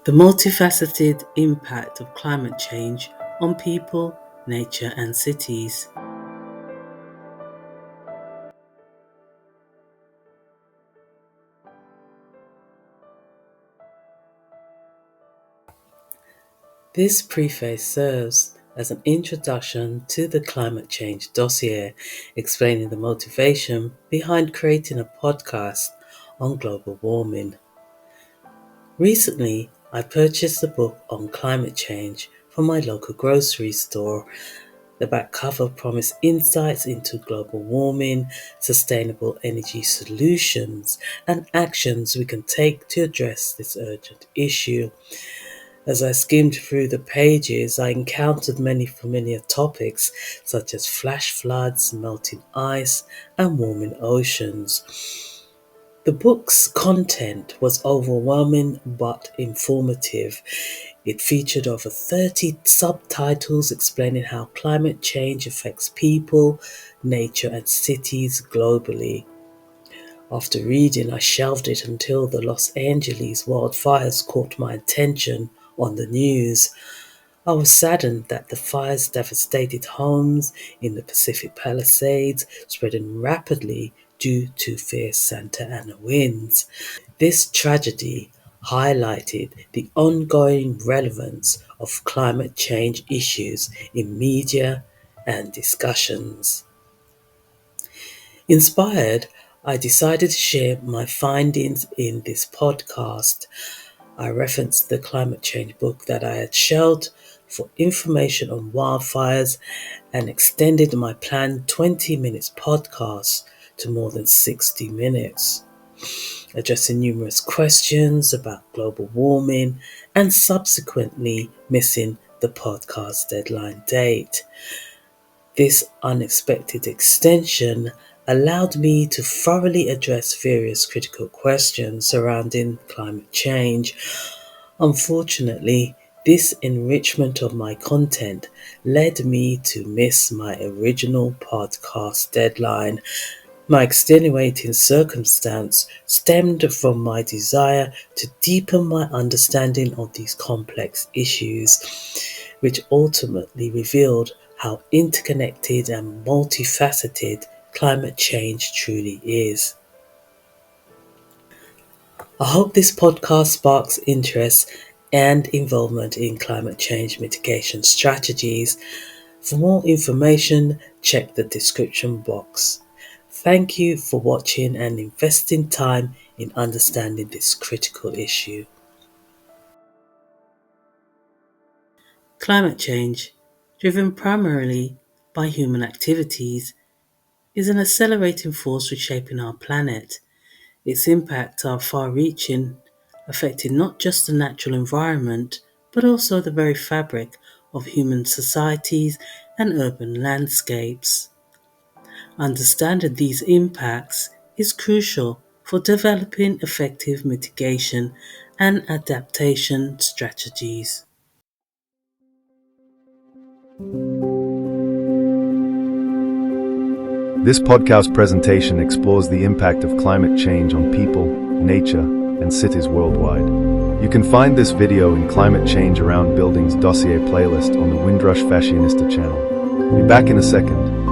The multifaceted impact of climate change on people, nature, and cities. This preface serves as an introduction to the climate change dossier, explaining the motivation behind creating a podcast on global warming. Recently, I purchased a book on climate change from my local grocery store. The back cover promised insights into global warming, sustainable energy solutions, and actions we can take to address this urgent issue. As I skimmed through the pages, I encountered many familiar topics such as flash floods, melting ice, and warming oceans. The book's content was overwhelming but informative. It featured over 30 subtitles explaining how climate change affects people, nature, and cities globally. After reading, I shelved it until the Los Angeles wildfires caught my attention on the news. I was saddened that the fires devastated homes in the Pacific Palisades, spreading rapidly due to fierce Santa Ana winds. This tragedy highlighted the ongoing relevance of climate change issues in media and discussions. Inspired, I decided to share my findings in this podcast. I referenced the climate change book that I had shelved for information on wildfires and extended my planned 20 minutes podcast to more than 60 minutes, addressing numerous questions about global warming and subsequently missing the podcast deadline date. This unexpected extension allowed me to thoroughly address various critical questions surrounding climate change. Unfortunately, this enrichment of my content led me to miss my original podcast deadline. My extenuating circumstance stemmed from my desire to deepen my understanding of these complex issues, which ultimately revealed how interconnected and multifaceted climate change truly is. I hope this podcast sparks interest and involvement in climate change mitigation strategies. For more information, check the description box. Thank you for watching and investing time in understanding this critical issue. Climate change, driven primarily by human activities, is an accelerating force reshaping our planet. Its impacts are far-reaching, affecting not just the natural environment, but also the very fabric of human societies and urban landscapes. Understanding these impacts is crucial for developing effective mitigation and adaptation strategies. This podcast presentation explores the impact of climate change on people, nature, and cities worldwide. You can find this video in Climate Change Around Buildings Dossier playlist on the Windrush Fashionista channel. Be back in a second.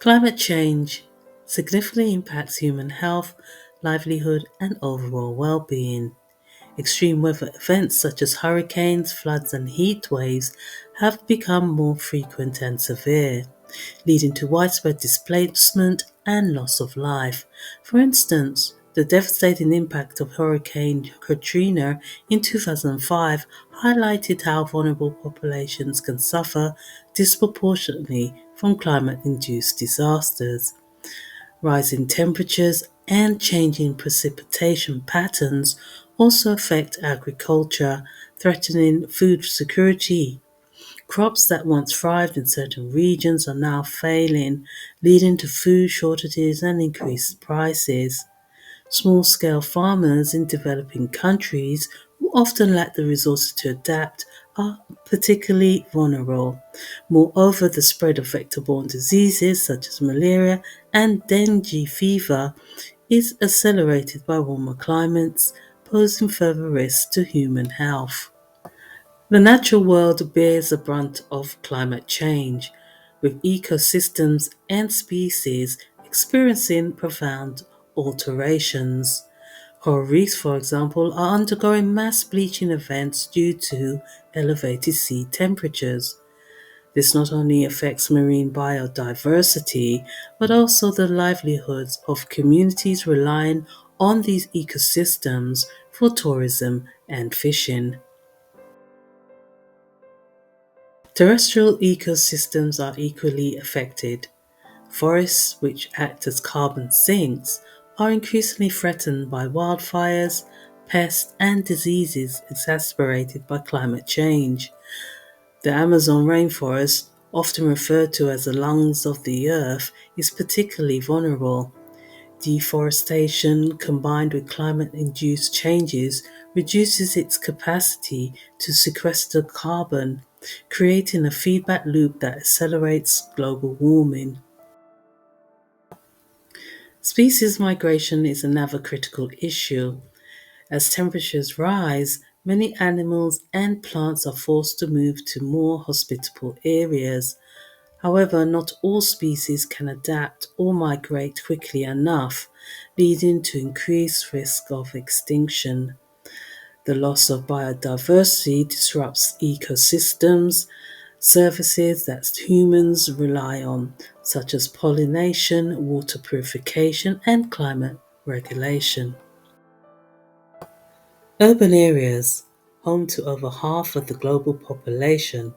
Climate change significantly impacts human health, livelihood, and overall well-being. Extreme weather events such as hurricanes, floods, and heat waves have become more frequent and severe, leading to widespread displacement and loss of life. For instance, the devastating impact of Hurricane Katrina in 2005 highlighted how vulnerable populations can suffer disproportionately from climate-induced disasters. Rising temperatures and changing precipitation patterns also affect agriculture, threatening food security. Crops that once thrived in certain regions are now failing, leading to food shortages and increased prices. Small-scale farmers in developing countries who often lack the resources to adapt are particularly vulnerable. Moreover, the spread of vector-borne diseases such as malaria and dengue fever is accelerated by warmer climates, posing further risks to human health. The natural world bears the brunt of climate change, with ecosystems and species experiencing profound alterations. Coral reefs, for example, are undergoing mass bleaching events due to elevated sea temperatures. This not only affects marine biodiversity, but also the livelihoods of communities relying on these ecosystems for tourism and fishing. Terrestrial ecosystems are equally affected. Forests, which act as carbon sinks, are increasingly threatened by wildfires, pests, and diseases exacerbated by climate change. The Amazon rainforest, often referred to as the lungs of the earth, is particularly vulnerable. Deforestation, combined with climate-induced changes, reduces its capacity to sequester carbon, creating a feedback loop that accelerates global warming. Species migration is another critical issue. As temperatures rise, many animals and plants are forced to move to more hospitable areas. However, not all species can adapt or migrate quickly enough, leading to increased risk of extinction. The loss of biodiversity disrupts ecosystems, services that humans rely on, such as pollination, water purification, and climate regulation. Urban areas, home to over half of the global population,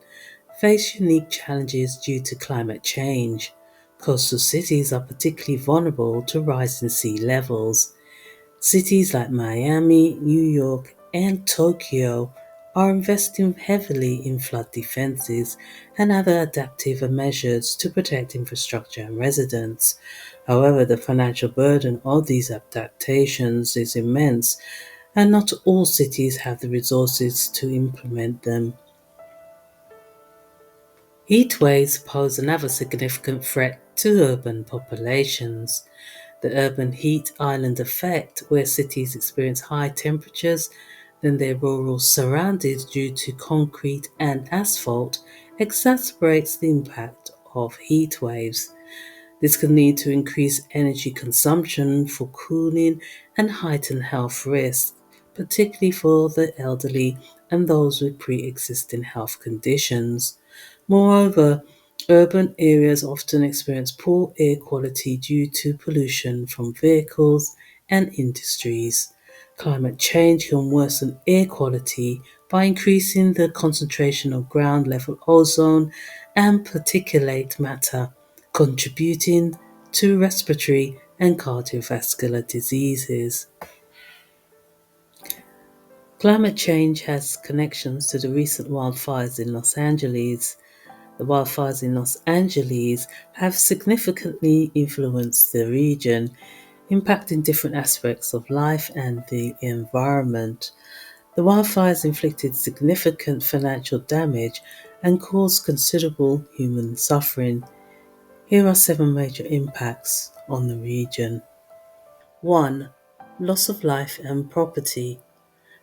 face unique challenges due to climate change. Coastal cities are particularly vulnerable to rising sea levels. Cities like Miami, New York, and Tokyo are investing heavily in flood defenses and other adaptive measures to protect infrastructure and residents. However, the financial burden of these adaptations is immense, and not all cities have the resources to implement them. Heat waves pose another significant threat to urban populations. The urban heat island effect, where cities experience high temperatures than their rural surroundings due to concrete and asphalt, exacerbates the impact of heat waves. This can lead to increased energy consumption for cooling and heightened health risks, particularly for the elderly and those with pre-existing health conditions. Moreover, urban areas often experience poor air quality due to pollution from vehicles and industries. Climate change can worsen air quality by increasing the concentration of ground level ozone and particulate matter, contributing to respiratory and cardiovascular diseases. Climate change has connections to the recent wildfires in Los Angeles. The wildfires in Los Angeles have significantly influenced the region, impacting different aspects of life and the environment. The wildfires inflicted significant financial damage and caused considerable human suffering. Here are 7 major impacts on the region. 1. Loss of life and property.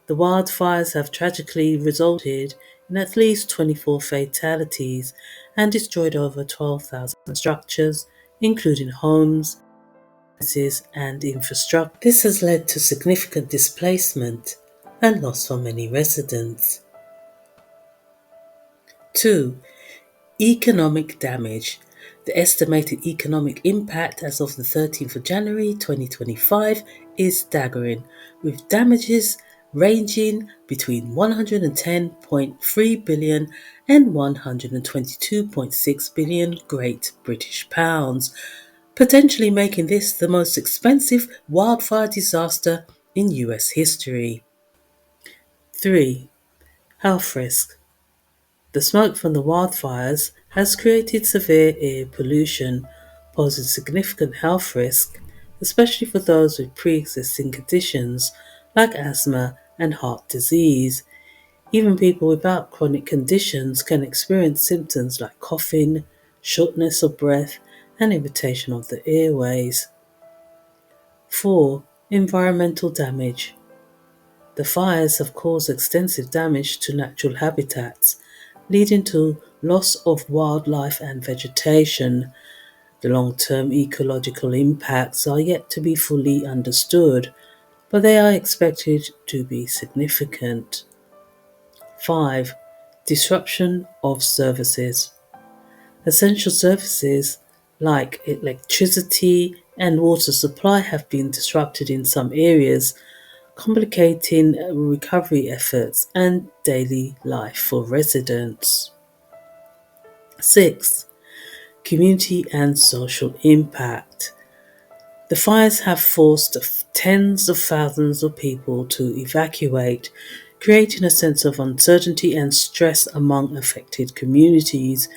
The wildfires have tragically resulted in at least 24 fatalities and destroyed over 12,000 structures, including homes, businesses, and infrastructure. This has led to significant displacement and loss for many residents. 2. Economic damage. The estimated economic impact as of the 13th of January 2025 is staggering, with damages ranging between 110.3 billion and 122.6 billion Great British pounds, potentially making this the most expensive wildfire disaster in US history. 3. Health risk. The smoke from the wildfires has created severe air pollution, posing significant health risk, especially for those with pre-existing conditions like asthma and heart disease. Even people without chronic conditions can experience symptoms like coughing, shortness of breath, and irritation of the airways. 4. Environmental damage. The fires have caused extensive damage to natural habitats, leading to loss of wildlife and vegetation. The long-term ecological impacts are yet to be fully understood, but they are expected to be significant. 5. Disruption of services. Essential services like electricity and water supply have been disrupted in some areas, complicating recovery efforts and daily life for residents. 6. Community and social impact. The fires have forced tens of thousands of people to evacuate, creating a sense of uncertainty and stress among affected communities.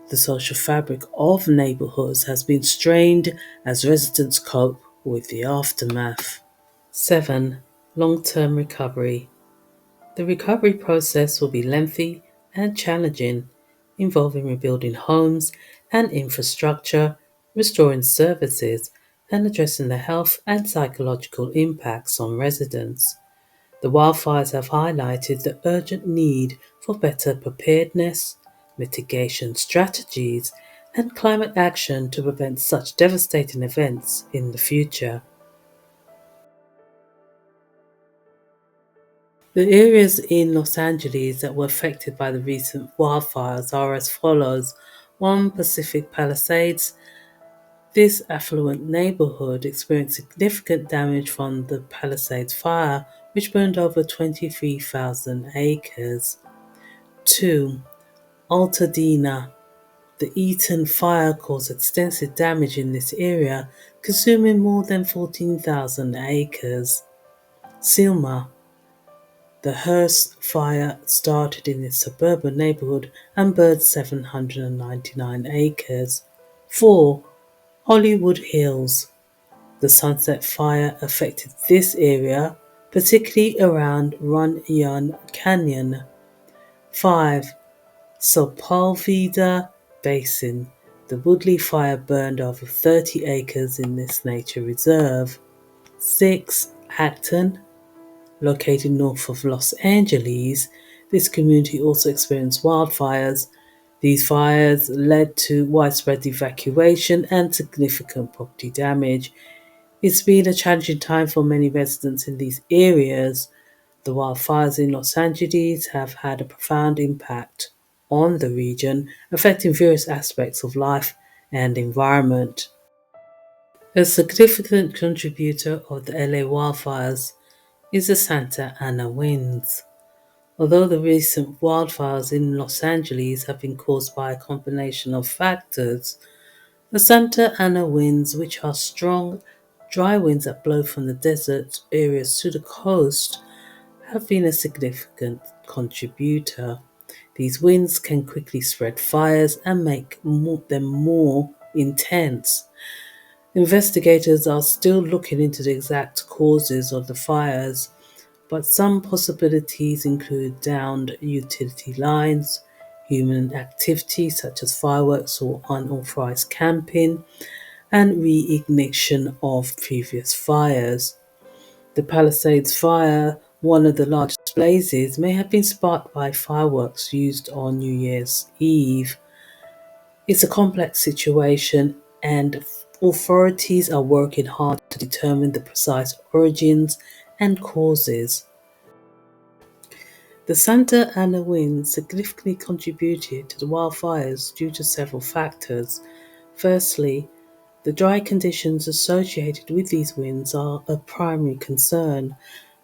The social fabric of neighborhoods has been strained as residents cope with the aftermath. 7. Long-term recovery. The recovery process will be lengthy and challenging, involving rebuilding homes and infrastructure, restoring services, and addressing the health and psychological impacts on residents. The wildfires have highlighted the urgent need for better preparedness, mitigation strategies, and climate action to prevent such devastating events in the future. The areas in Los Angeles that were affected by the recent wildfires are as follows. 1. Pacific Palisades. This affluent neighborhood experienced significant damage from the Palisades fire, which burned over 23,000 acres. 2. Altadena. The Eaton fire caused extensive damage in this area, consuming more than 14,000 acres. Selma. The Hearst fire started in its suburban neighborhood and burned 799 acres. 4. Hollywood Hills. The Sunset Fire affected this area, particularly around Runyon Canyon. 5. Sepulveda Basin. The Woodley Fire burned over 30 acres in this nature reserve. 6. Acton. Located north of Los Angeles, this community also experienced wildfires. These fires led to widespread evacuation and significant property damage. It's been a challenging time for many residents in these areas. The wildfires in Los Angeles have had a profound impact on the region, affecting various aspects of life and environment. A significant contributor of the LA wildfires is the Santa Ana winds. Although the recent wildfires in Los Angeles have been caused by a combination of factors, the Santa Ana winds, which are strong, dry winds that blow from the desert areas to the coast, have been a significant contributor. These winds can quickly spread fires and make them more intense. Investigators are still looking into the exact causes of the fires, but some possibilities include downed utility lines, human activity such as fireworks or unauthorized camping, and reignition of previous fires. The Palisades fire, one of the largest blazes, may have been sparked by fireworks used on New Year's Eve. It's a complex situation, and authorities are working hard to determine the precise origins and causes. The Santa Ana winds significantly contributed to the wildfires due to several factors. Firstly, the dry conditions associated with these winds are a primary concern.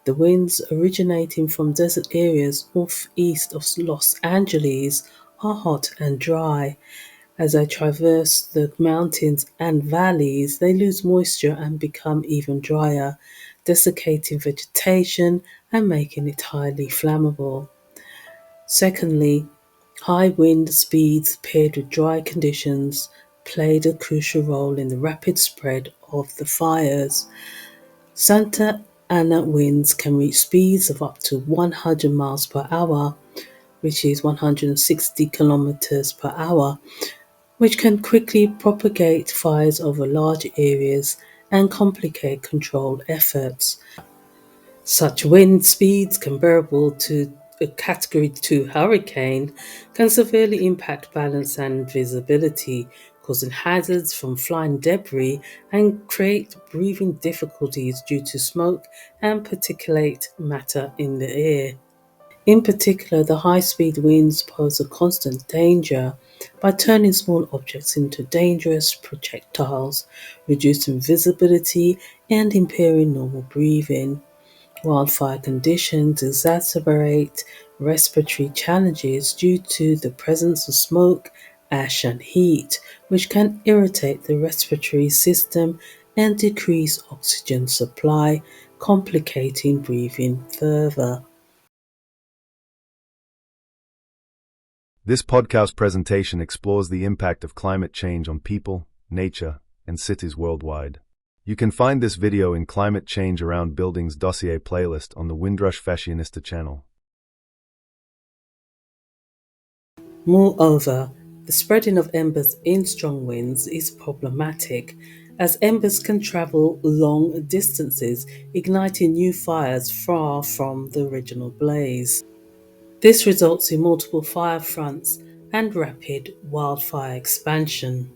The winds originating from desert areas northeast of Los Angeles are hot and dry. As they traverse the mountains and valleys, they lose moisture and become even drier, desiccating vegetation and making it highly flammable. Secondly, high wind speeds paired with dry conditions played a crucial role in the rapid spread of the fires. Santa and that winds can reach speeds of up to 100 miles per hour, which is 160 kilometers per hour, which can quickly propagate fires over large areas and complicate control efforts. Such wind speeds comparable to a Category 2 hurricane can severely impact balance and visibility, causing hazards from flying debris and create breathing difficulties due to smoke and particulate matter in the air. In particular, the high-speed winds pose a constant danger by turning small objects into dangerous projectiles, reducing visibility and impairing normal breathing. Wildfire conditions exacerbate respiratory challenges due to the presence of smoke, ash, and heat, which can irritate the respiratory system and decrease oxygen supply, complicating breathing further. This podcast presentation explores the impact of climate change on people, nature, and cities worldwide. You can find this video in Climate Change Around Buildings Dossier playlist on the Windrush Fashionista channel. Moreover, the spreading of embers in strong winds is problematic, as embers can travel long distances, igniting new fires far from the original blaze. This results in multiple fire fronts and rapid wildfire expansion.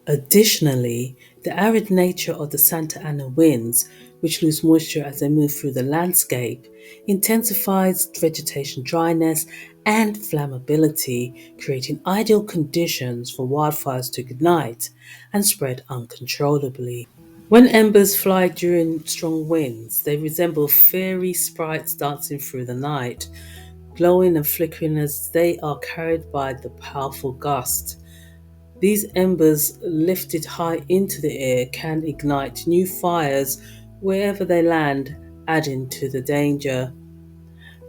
Additionally, the arid nature of the Santa Ana winds, which lose moisture as they move through the landscape, intensifies vegetation dryness and flammability, creating ideal conditions for wildfires to ignite and spread uncontrollably. When embers fly during strong winds, they resemble fairy sprites dancing through the night, glowing and flickering as they are carried by the powerful gust. These embers, lifted high into the air, can ignite new fires wherever they land, adding to the danger.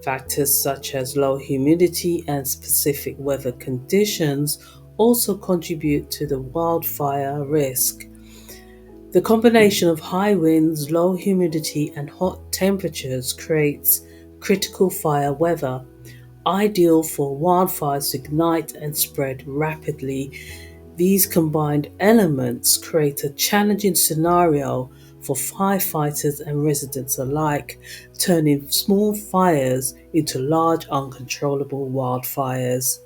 Factors such as low humidity and specific weather conditions also contribute to the wildfire risk. The combination of high winds, low humidity, and hot temperatures creates critical fire weather, ideal for wildfires to ignite and spread rapidly. These combined elements create a challenging scenario for firefighters and residents alike, turning small fires into large, uncontrollable wildfires.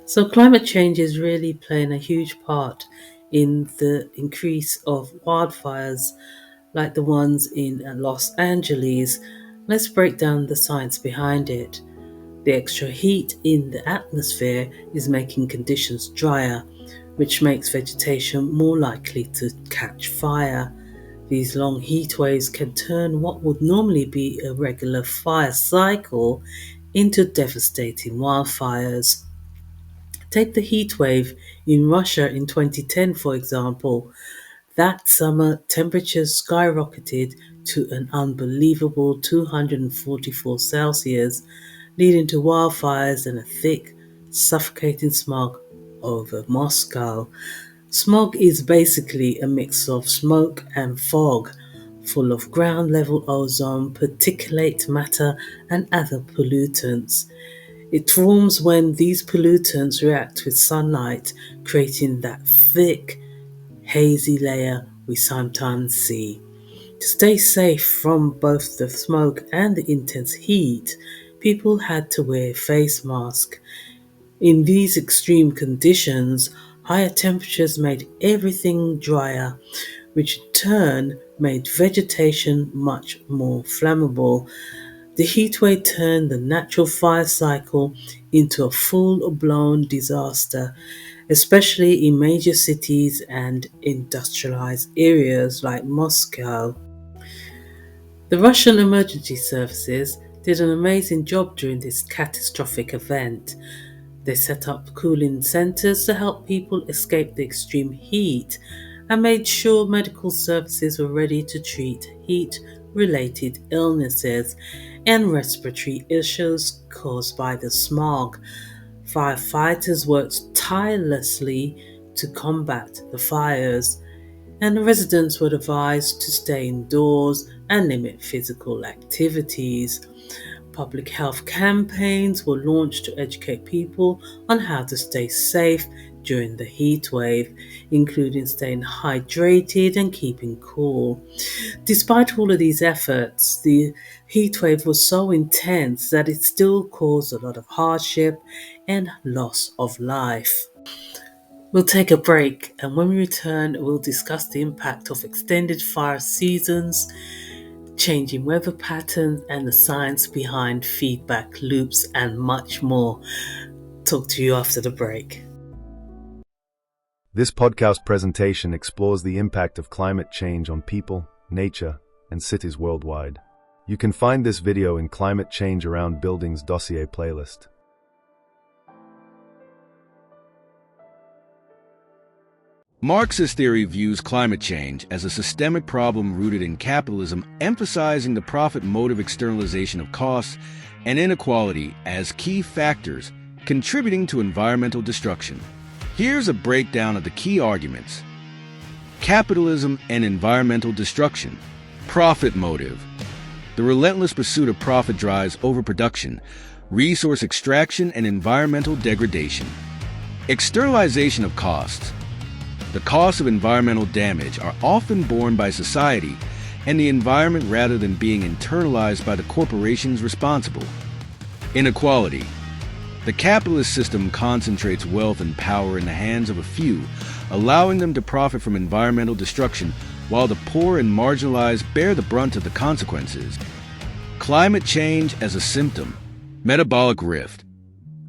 So, climate change is really playing a huge part in the increase of wildfires like the ones in Los Angeles. Let's break down the science behind it. The extra heat in the atmosphere is making conditions drier, which makes vegetation more likely to catch fire. These long heat waves can turn what would normally be a regular fire cycle into devastating wildfires. Take the heat wave in Russia in 2010, for example. That summer, temperatures skyrocketed to an unbelievable 244 Celsius, leading to wildfires and a thick, suffocating smog over Moscow. Smog is basically a mix of smoke and fog, full of ground-level ozone, particulate matter, and other pollutants. It forms when these pollutants react with sunlight, creating that thick, hazy layer we sometimes see. To stay safe from both the smoke and the intense heat, people had to wear face masks. In these extreme conditions, higher temperatures made everything drier, which in turn made vegetation much more flammable. The heatwave turned the natural fire cycle into a full-blown disaster, especially in major cities and industrialized areas like Moscow. The Russian emergency services did an amazing job during this catastrophic event. They set up cooling centers to help people escape the extreme heat and made sure medical services were ready to treat heat-related illnesses and respiratory issues caused by the smog. Firefighters worked tirelessly to combat the fires. and residents were advised to stay indoors and limit physical activities. Public health campaigns were launched to educate people on how to stay safe during the heat wave, including staying hydrated and keeping cool. Despite all of these efforts, the heat wave was so intense that it still caused a lot of hardship and loss of life. We'll take a break, and when we return, we'll discuss the impact of extended fire seasons, changing weather patterns, and the science behind feedback loops, and much more. Talk to you after the break. This podcast presentation explores the impact of climate change on people, nature, and cities worldwide. You can find this video in Climate Change Around Buildings Dossier playlist. Marxist theory views climate change as a systemic problem rooted in capitalism, emphasizing the profit motive externalization of costs and inequality as key factors contributing to environmental destruction. Here's a breakdown of the key arguments. Capitalism and environmental destruction. Profit motive. The relentless pursuit of profit drives overproduction, resource extraction, and environmental degradation. Externalization of costs. The costs of environmental damage are often borne by society and the environment rather than being internalized by the corporations responsible. Inequality. The capitalist system concentrates wealth and power in the hands of a few, allowing them to profit from environmental destruction while the poor and marginalized bear the brunt of the consequences. Climate change as a symptom. Metabolic rift.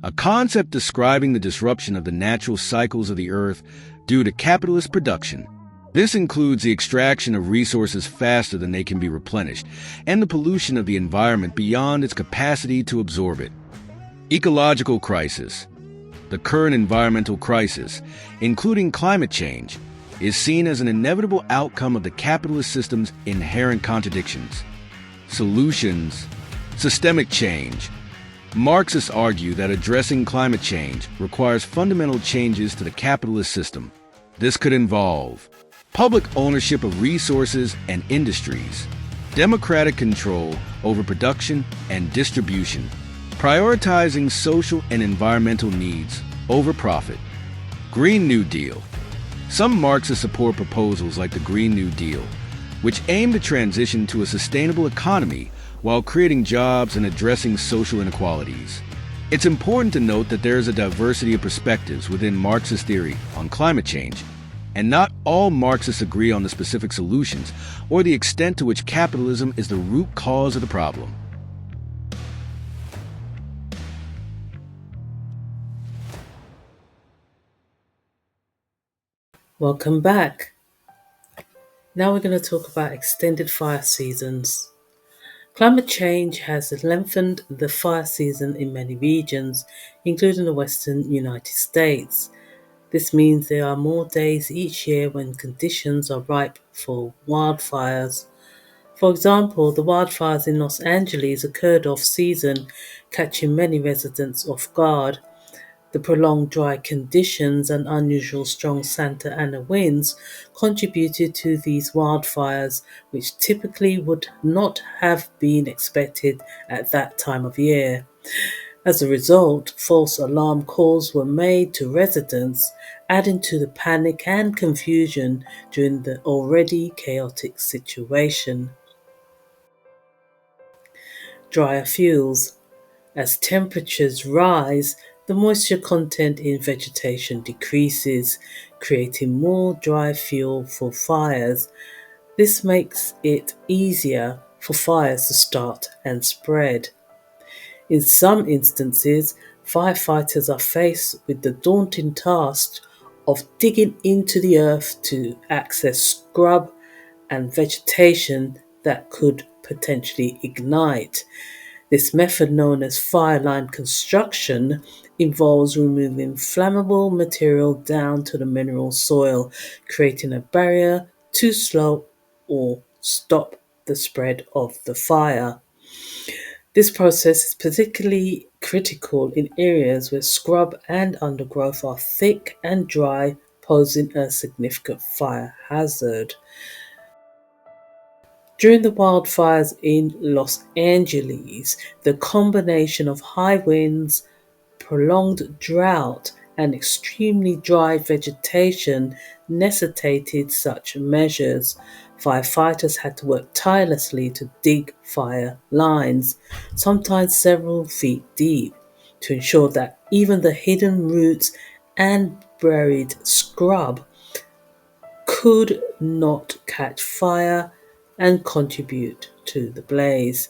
A concept describing the disruption of the natural cycles of the earth due to capitalist production. This includes the extraction of resources faster than they can be replenished, and the pollution of the environment beyond its capacity to absorb it. Ecological crisis. The current environmental crisis, including climate change, is seen as an inevitable outcome of the capitalist system's inherent contradictions. Solutions. Systemic change. Marxists argue that addressing climate change requires fundamental changes to the capitalist system. This could involve public ownership of resources and industries, democratic control over production and distribution, prioritizing social and environmental needs over profit. Green New Deal. Some Marxists support proposals like the Green New Deal, which aim to transition to a sustainable economy while creating jobs and addressing social inequalities. It's important to note that there is a diversity of perspectives within Marxist theory on climate change, and not all Marxists agree on the specific solutions or the extent to which capitalism is the root cause of the problem. Welcome back. Now we're going to talk about extended fire seasons. Climate change has lengthened the fire season in many regions, including the western United States. This means there are more days each year when conditions are ripe for wildfires. For example, the wildfires in Los Angeles occurred off-season, catching many residents off guard. The prolonged dry conditions and unusual strong Santa Ana winds contributed to these wildfires, which typically would not have been expected at that time of year. As a result, false alarm calls were made to residents, adding to the panic and confusion during the already chaotic situation. Drier fuels. As temperatures rise, the moisture content in vegetation decreases, creating more dry fuel for fires. This makes it easier for fires to start and spread. In some instances, firefighters are faced with the daunting task of digging into the earth to access scrub and vegetation that could potentially ignite. This method, known as fire line construction, involves removing flammable material down to the mineral soil, creating a barrier to slow or stop the spread of the fire. This process is particularly critical in areas where scrub and undergrowth are thick and dry, posing a significant fire hazard. During the wildfires in Los Angeles, the combination of high winds, prolonged drought, and extremely dry vegetation necessitated such measures. Firefighters had to work tirelessly to dig fire lines, sometimes several feet deep, to ensure that even the hidden roots and buried scrub could not catch fire and contribute to the blaze.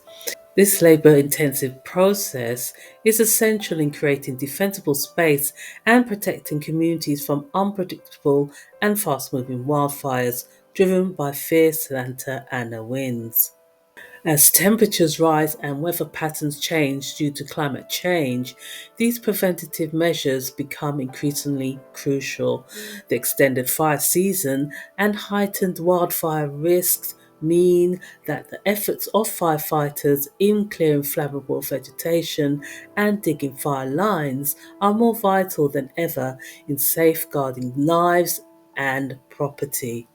This labor intensive process is essential in creating defensible space and protecting communities from unpredictable and fast moving wildfires driven by fierce Santa Ana winds. As temperatures rise and weather patterns change due to climate change, these preventative measures become increasingly crucial. The extended fire season and heightened wildfire risks mean that the efforts of firefighters in clearing flammable vegetation and digging fire lines are more vital than ever in safeguarding lives and property.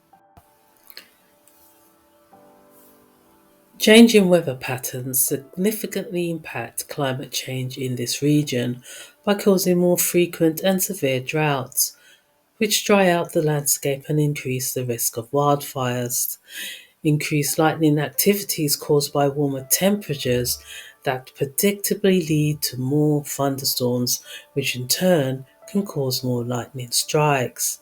Changing weather patterns significantly impact climate change in this region by causing more frequent and severe droughts, which dry out the landscape and increase the risk of wildfires. Increased lightning activity is caused by warmer temperatures that predictably lead to more thunderstorms, which in turn can cause more lightning strikes,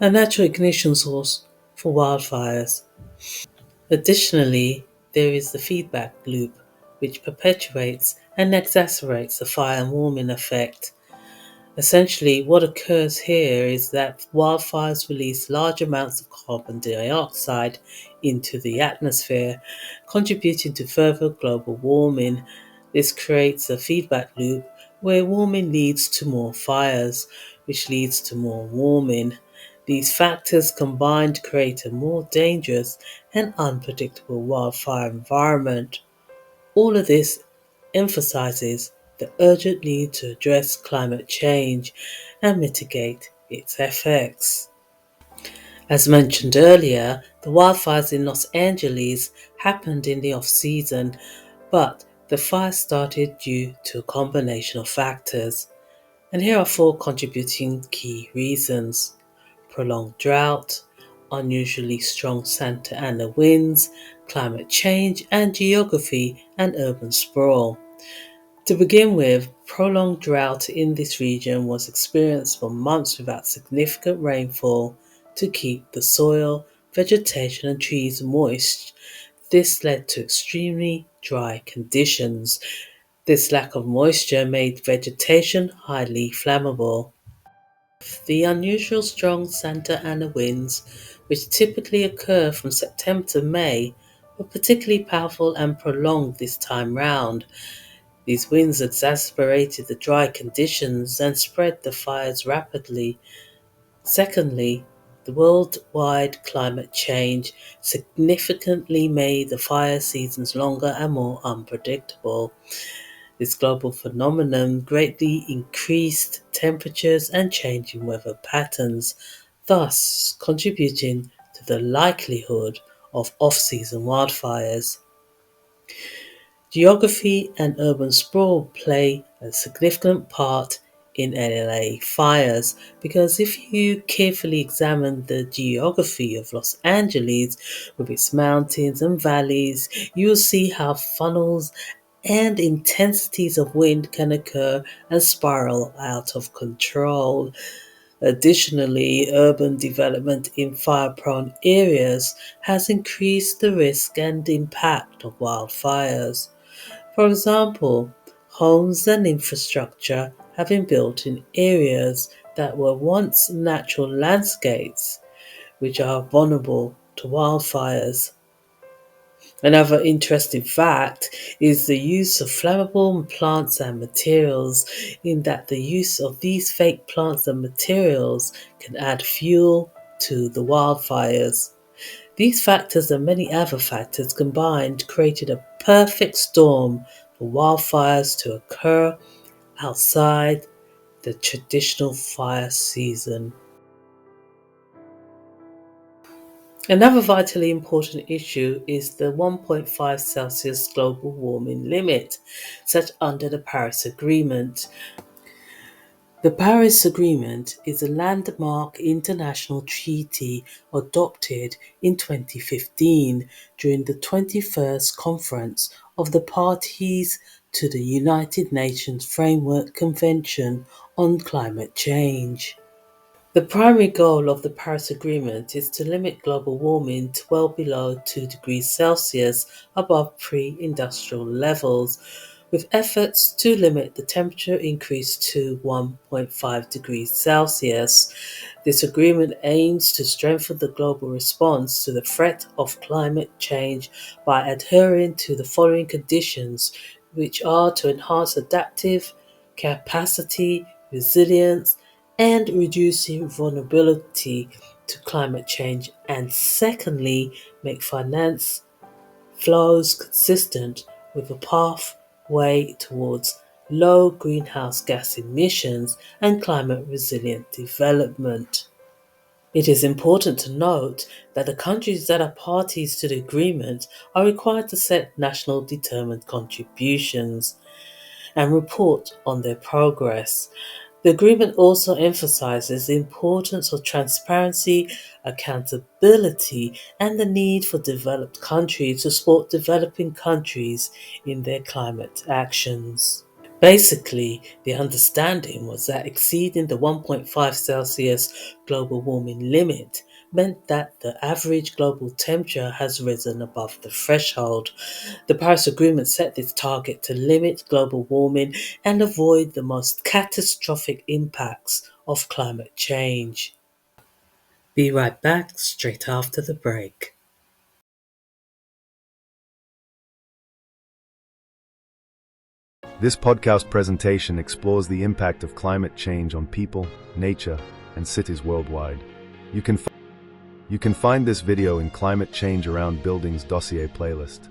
a natural ignition source for wildfires. Additionally, there is the feedback loop, which perpetuates and exacerbates the fire and warming effect. Essentially, what occurs here is that wildfires release large amounts of carbon dioxide into the atmosphere, contributing to further global warming. This creates a feedback loop where warming leads to more fires, which leads to more warming. These factors combined create a more dangerous and unpredictable wildfire environment. All of this emphasizes the urgent need to address climate change and mitigate its effects. As mentioned earlier, the wildfires in Los Angeles happened in the off-season, but the fire started due to a combination of factors. And here are four contributing key reasons: prolonged drought, unusually strong Santa Ana winds, climate change, and geography and urban sprawl. To begin with, prolonged drought in this region was experienced for months without significant rainfall to keep the soil, vegetation, and trees moist. This led to extremely dry conditions. This lack of moisture made vegetation highly flammable. The unusual strong Santa Ana winds, which typically occur from September to May, were particularly powerful and prolonged this time round. These winds exacerbated the dry conditions and spread the fires rapidly. Secondly, the worldwide climate change significantly made the fire seasons longer and more unpredictable. This global phenomenon greatly increased temperatures and changing weather patterns, thus contributing to the likelihood of off-season wildfires. Geography and urban sprawl play a significant part in LA fires because if you carefully examine the geography of Los Angeles with its mountains and valleys, you'll see how funnels and intensities of wind can occur and spiral out of control. Additionally, urban development in fire-prone areas has increased the risk and impact of wildfires. For example, homes and infrastructure have been built in areas that were once natural landscapes, which are vulnerable to wildfires. Another interesting fact is the use of flammable plants and materials, in that the use of these fake plants and materials can add fuel to the wildfires. These factors and many other factors combined created a perfect storm for wildfires to occur outside the traditional fire season. Another vitally important issue is the 1.5 Celsius global warming limit set under the Paris Agreement. The Paris Agreement is a landmark international treaty adopted in 2015 during the 21st Conference of the Parties to the United Nations Framework Convention on Climate Change. The primary goal of the Paris Agreement is to limit global warming to well below 2 degrees Celsius above pre-industrial levels, with efforts to limit the temperature increase to 1.5 degrees Celsius. This agreement aims to strengthen the global response to the threat of climate change by adhering to the following conditions, which are to enhance adaptive capacity, resilience, and reducing vulnerability to climate change, and secondly, make finance flows consistent with a pathway towards low greenhouse gas emissions and climate resilient development. It is important to note that the countries that are parties to the agreement are required to set national determined contributions and report on their progress. The agreement also emphasizes the importance of transparency, accountability, and the need for developed countries to support developing countries in their climate actions. Basically, the understanding was that exceeding the 1.5 Celsius global warming limit meant that the average global temperature has risen above the threshold. The Paris Agreement set this target to limit global warming and avoid the most catastrophic impacts of climate change. Be right back straight after the break. This podcast presentation explores the impact of climate change on people, nature, and cities worldwide. You can find this video in Climate Change Around Buildings Dossier playlist.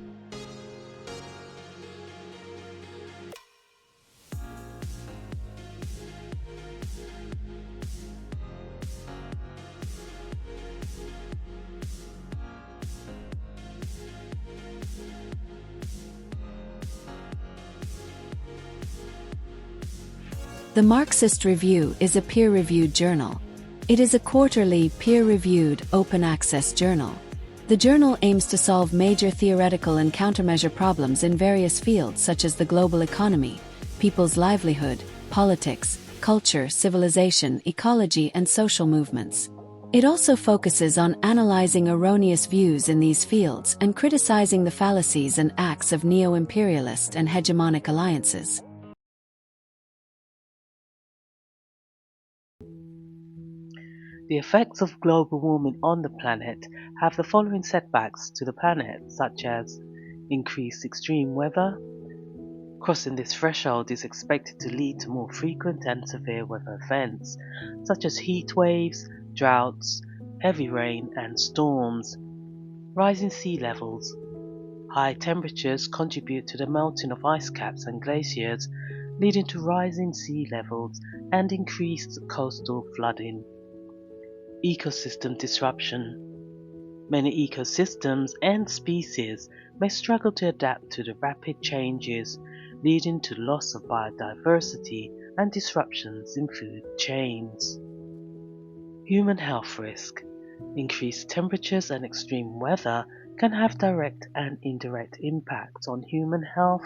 The Marxist Review is a peer-reviewed journal. It is a quarterly, peer-reviewed, open-access journal. The journal aims to solve major theoretical and countermeasure problems in various fields such as the global economy, people's livelihood, politics, culture, civilization, ecology, and social movements. It also focuses on analyzing erroneous views in these fields and criticizing the fallacies and acts of neo-imperialist and hegemonic alliances. The effects of global warming on the planet have the following setbacks to the planet, such as increased extreme weather. Crossing this threshold is expected to lead to more frequent and severe weather events, such as heat waves, droughts, heavy rain, and storms. Rising sea levels. High temperatures contribute to the melting of ice caps and glaciers, leading to rising sea levels and increased coastal flooding. Ecosystem disruption. Many ecosystems and species may struggle to adapt to the rapid changes, leading to loss of biodiversity and disruptions in food chains. Human health risk. Increased temperatures and extreme weather can have direct and indirect impacts on human health,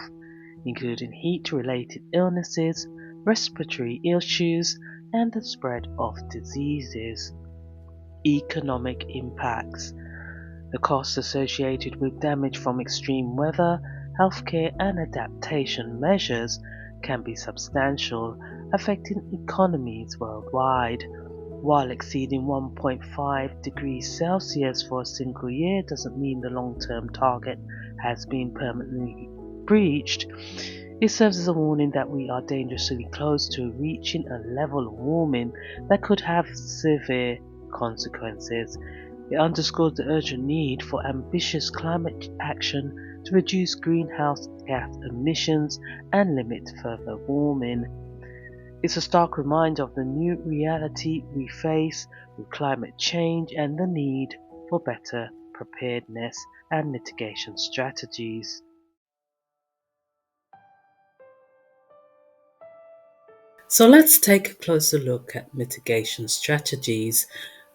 including heat-related illnesses, respiratory issues, and the spread of diseases. Economic impacts. The costs associated with damage from extreme weather, healthcare, and adaptation measures can be substantial, affecting economies worldwide. While exceeding 1.5 degrees Celsius for a single year doesn't mean the long-term target has been permanently breached, it serves as a warning that we are dangerously close to reaching a level of warming that could have severe consequences. It underscores the urgent need for ambitious climate action to reduce greenhouse gas emissions and limit further warming. It's a stark reminder of the new reality we face with climate change and the need for better preparedness and mitigation strategies. So let's take a closer look at mitigation strategies.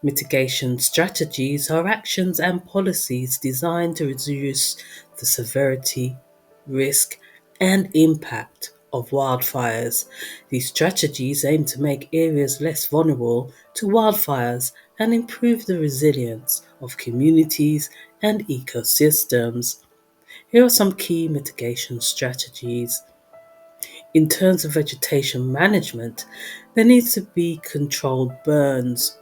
Mitigation strategies are actions and policies designed to reduce the severity, risk, and impact of wildfires. These strategies aim to make areas less vulnerable to wildfires and improve the resilience of communities and ecosystems. Here are some key mitigation strategies. In terms of vegetation management, there needs to be controlled burns,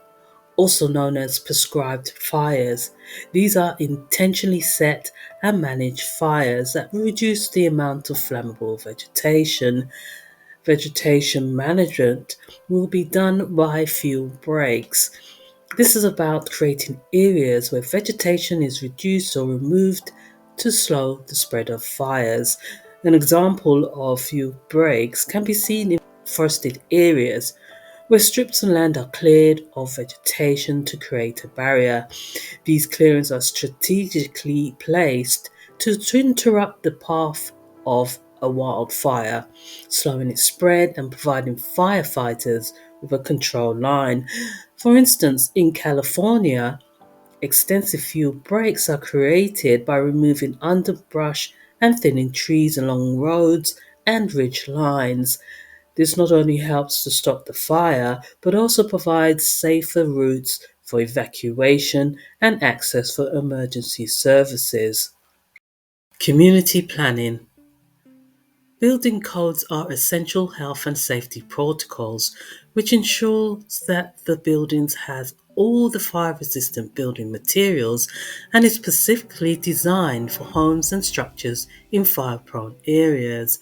also known as prescribed fires. These are intentionally set and managed fires that reduce the amount of flammable vegetation. Vegetation management will be done by fuel breaks. This is about creating areas where vegetation is reduced or removed to slow the spread of fires. An example of fuel breaks can be seen in forested areas where strips of land are cleared of vegetation to create a barrier. These clearings are strategically placed to interrupt the path of a wildfire, slowing its spread and providing firefighters with a control line. For instance, in California, extensive fuel breaks are created by removing underbrush and thinning trees along roads and ridge lines. This not only helps to stop the fire, but also provides safer routes for evacuation and access for emergency services. Community planning. Building codes are essential health and safety protocols which ensures that the buildings has all the fire-resistant building materials and is specifically designed for homes and structures in fire-prone areas.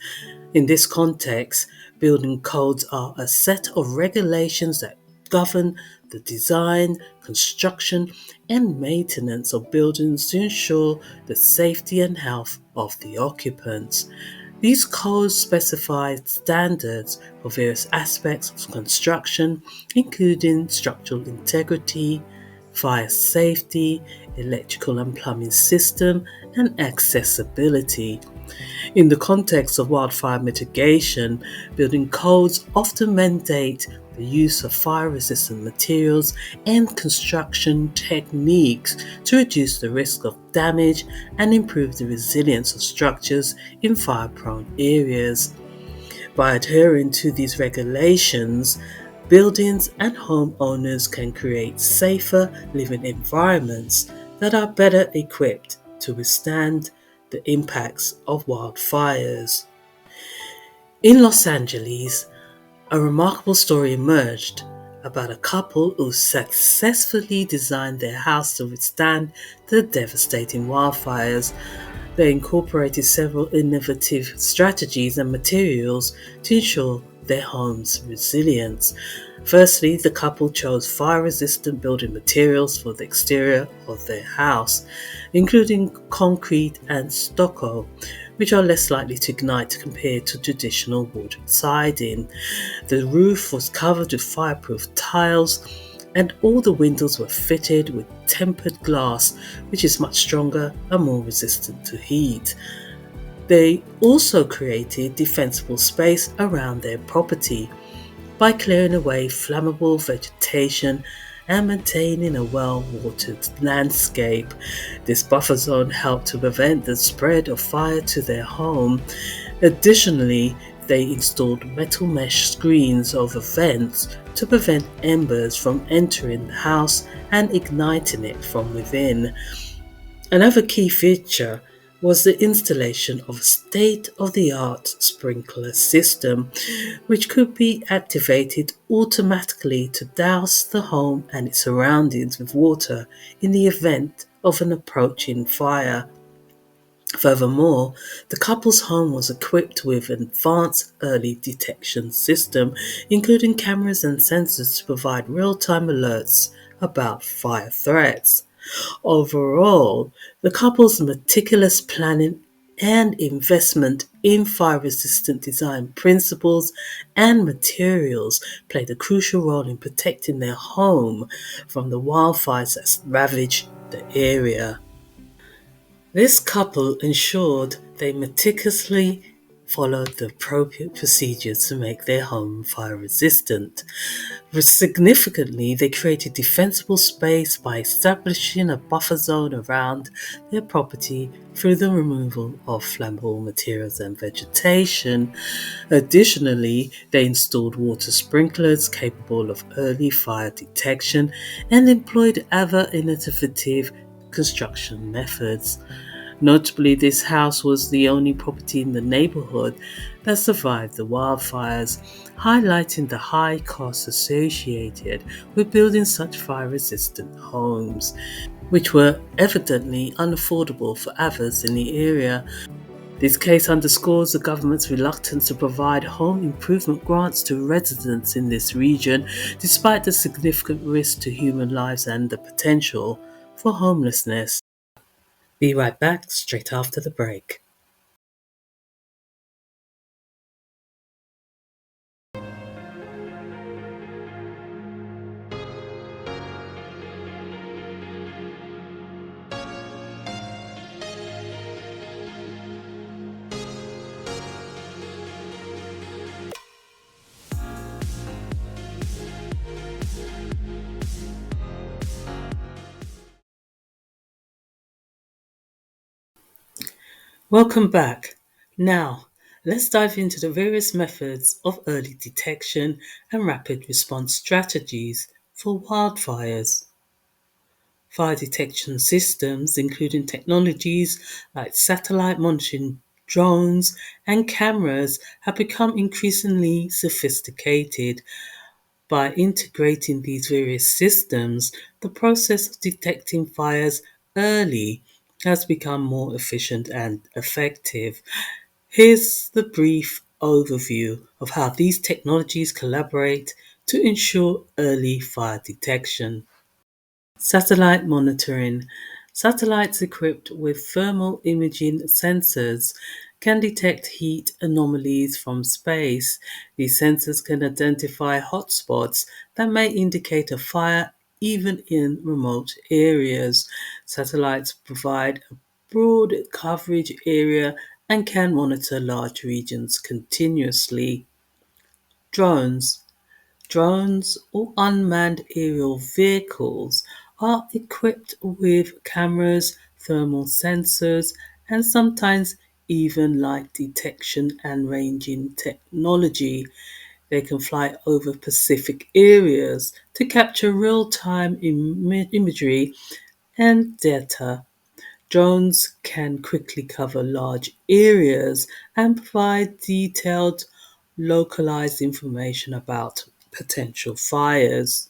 In this context, building codes are a set of regulations that govern the design, construction, and maintenance of buildings to ensure the safety and health of the occupants. These codes specify standards for various aspects of construction, including structural integrity, fire safety, electrical and plumbing system, and accessibility. In the context of wildfire mitigation, building codes often mandate the use of fire-resistant materials and construction techniques to reduce the risk of damage and improve the resilience of structures in fire-prone areas. By adhering to these regulations, buildings and homeowners can create safer living environments that are better equipped to withstand the impacts of wildfires. In Los Angeles, a remarkable story emerged about a couple who successfully designed their house to withstand the devastating wildfires. They incorporated several innovative strategies and materials to ensure their home's resilience. Firstly, the couple chose fire-resistant building materials for the exterior of their house, including concrete and stucco, which are less likely to ignite compared to traditional wood siding. The roof was covered with fireproof tiles, and all the windows were fitted with tempered glass, which is much stronger and more resistant to heat. They also created defensible space around their property by clearing away flammable vegetation and maintaining a well-watered landscape. This buffer zone helped to prevent the spread of fire to their home. Additionally, they installed metal mesh screens over vents to prevent embers from entering the house and igniting it from within. Another key feature was the installation of a state-of-the-art sprinkler system, which could be activated automatically to douse the home and its surroundings with water in the event of an approaching fire. Furthermore, the couple's home was equipped with an advanced early detection system, including cameras and sensors to provide real-time alerts about fire threats. Overall, the couple's meticulous planning and investment in fire-resistant design principles and materials played a crucial role in protecting their home from the wildfires that ravaged the area. This couple ensured they meticulously followed the appropriate procedures to make their home fire resistant. Significantly, they created defensible space by establishing a buffer zone around their property through the removal of flammable materials and vegetation. Additionally, they installed water sprinklers capable of early fire detection and employed other innovative construction methods. Notably, this house was the only property in the neighborhood that survived the wildfires, highlighting the high costs associated with building such fire-resistant homes, which were evidently unaffordable for others in the area. This case underscores the government's reluctance to provide home improvement grants to residents in this region, despite the significant risk to human lives and the potential for homelessness. Be right back straight after the break. Welcome back. Now, let's dive into the various methods of early detection and rapid response strategies for wildfires. Fire detection systems, including technologies like satellite monitoring drones and cameras, have become increasingly sophisticated. By integrating these various systems, the process of detecting fires early has become more efficient and effective. Here's the brief overview of how these technologies collaborate to ensure early fire detection. Satellite monitoring. Satellites equipped with thermal imaging sensors can detect heat anomalies from space. These sensors can identify hotspots that may indicate a fire even in remote areas. Satellites provide a broad coverage area and can monitor large regions continuously. Drones. Drones or unmanned aerial vehicles are equipped with cameras, thermal sensors, and sometimes even light detection and ranging technology. They can fly over specific areas to capture real-time imagery and data. Drones can quickly cover large areas and provide detailed, localized information about potential fires.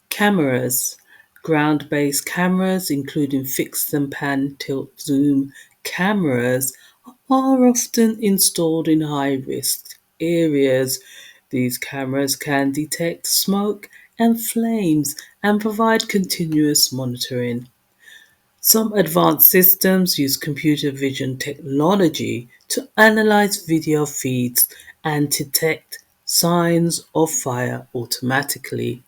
Cameras. Ground-based cameras, including fixed and pan tilt zoom cameras, are often installed in high-risk areas. These cameras can detect smoke and flames and provide continuous monitoring. Some advanced systems use computer vision technology to analyze video feeds and detect signs of fire automatically.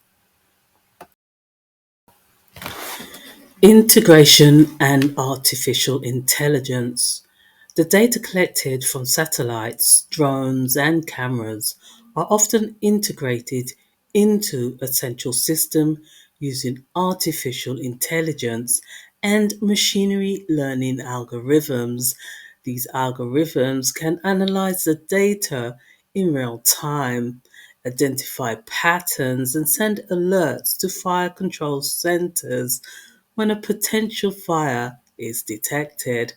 Integration and artificial intelligence. The data collected from satellites, drones, and cameras are often integrated into a central system using artificial intelligence and machinery learning algorithms. These algorithms can analyze the data in real time, identify patterns, and send alerts to fire control centers when a potential fire is detected.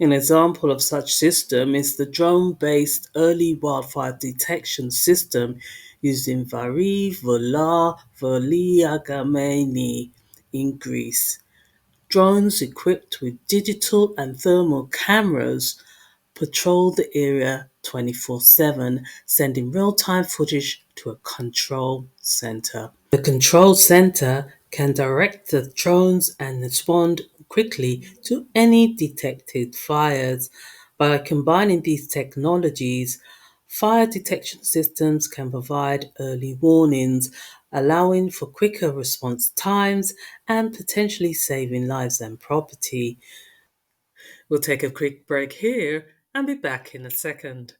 An example of such system is the drone-based early wildfire detection system used in Voliagamenni in Greece. Drones equipped with digital and thermal cameras patrol the area 24/7, sending real-time footage to a control center. The control center can direct the drones and respond quickly to any detected fires. By combining these technologies, fire detection systems can provide early warnings, allowing for quicker response times and potentially saving lives and property. We'll take a quick break here and be back in a second.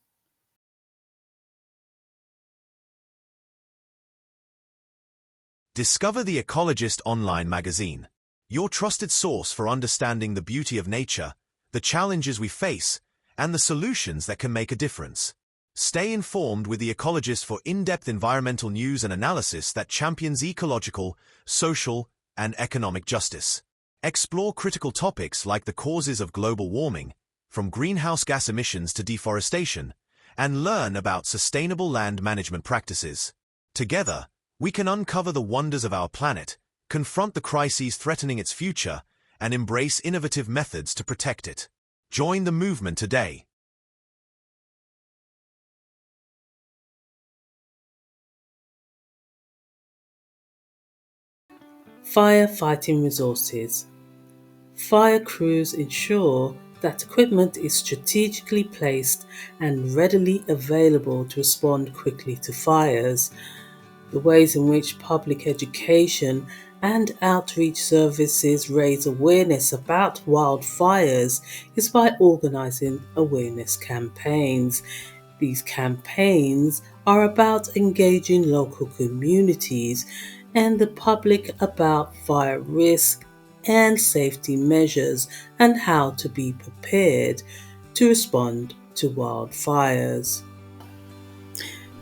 Discover The Ecologist online magazine, your trusted source for understanding the beauty of nature, the challenges we face, and the solutions that can make a difference. Stay informed with The Ecologist for in-depth environmental news and analysis that champions ecological, social, and economic justice. Explore critical topics like the causes of global warming, from greenhouse gas emissions to deforestation, and learn about sustainable land management practices. Together, we can uncover the wonders of our planet, confront the crises threatening its future, and embrace innovative methods to protect it. Join the movement today. Firefighting resources. Fire crews ensure that equipment is strategically placed and readily available to respond quickly to fires. The ways in which public education and outreach services raise awareness about wildfires is by organising awareness campaigns. These campaigns are about engaging local communities and the public about fire risk and safety measures and how to be prepared to respond to wildfires.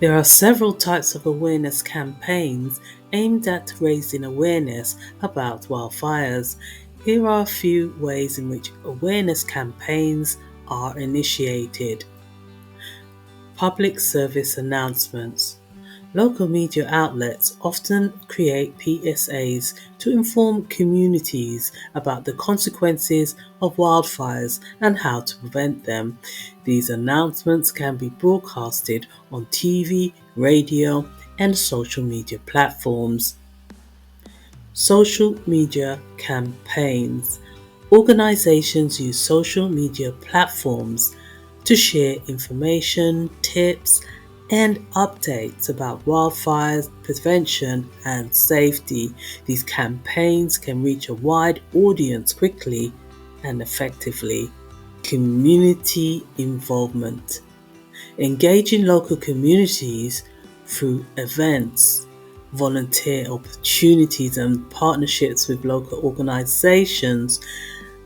There are several types of awareness campaigns aimed at raising awareness about wildfires. Here are a few ways in which awareness campaigns are initiated. Public service announcements. Local media outlets often create PSAs to inform communities about the consequences of wildfires and how to prevent them. These announcements can be broadcasted on TV, radio, and social media platforms. Social media campaigns. Organizations use social media platforms to share information, tips, and updates about wildfires prevention and safety. These campaigns can reach a wide audience quickly and effectively. Community involvement. Engaging local communities through events, volunteer opportunities, and partnerships with local organizations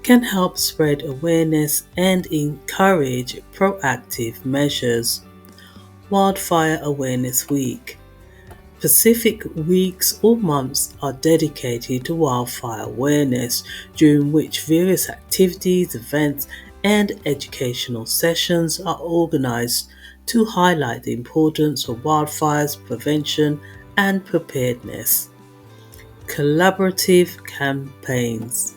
can help spread awareness and encourage proactive measures. Wildfire Awareness Week. Specific weeks or months are dedicated to wildfire awareness, during which various activities, events, and educational sessions are organized to highlight the importance of wildfires prevention and preparedness. Collaborative campaigns.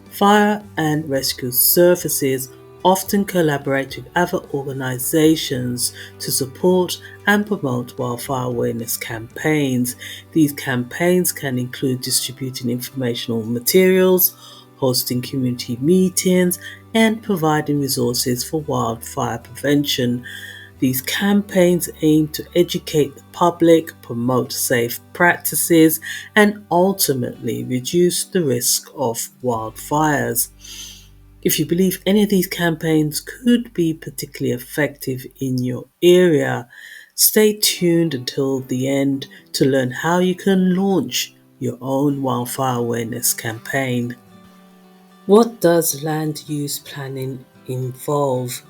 Fire and rescue services often collaborate with other organizations to support and promote wildfire awareness campaigns. These campaigns can include distributing informational materials, hosting community meetings, and providing resources for wildfire prevention. These campaigns aim to educate the public, promote safe practices, and ultimately reduce the risk of wildfires. If you believe any of these campaigns could be particularly effective in your area, stay tuned until the end to learn how you can launch your own wildfire awareness campaign. What does land use planning involve?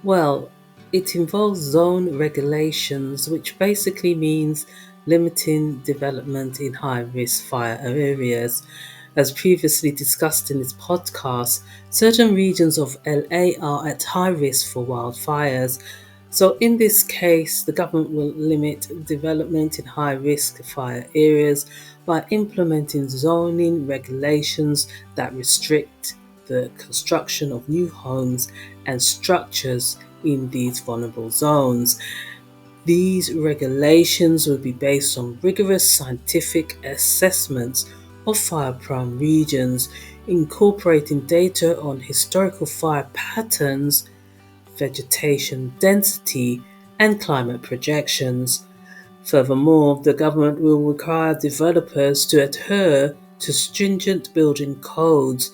Well, it involves zone regulations, which basically means limiting development in high-risk fire areas. As previously discussed in this podcast, certain regions of LA are at high risk for wildfires. So in this case, the government will limit development in high-risk fire areas by implementing zoning regulations that restrict the construction of new homes and structures in these vulnerable zones. These regulations will be based on rigorous scientific assessments of fire-prone regions, incorporating data on historical fire patterns, vegetation density, and climate projections. Furthermore, the government will require developers to adhere to stringent building codes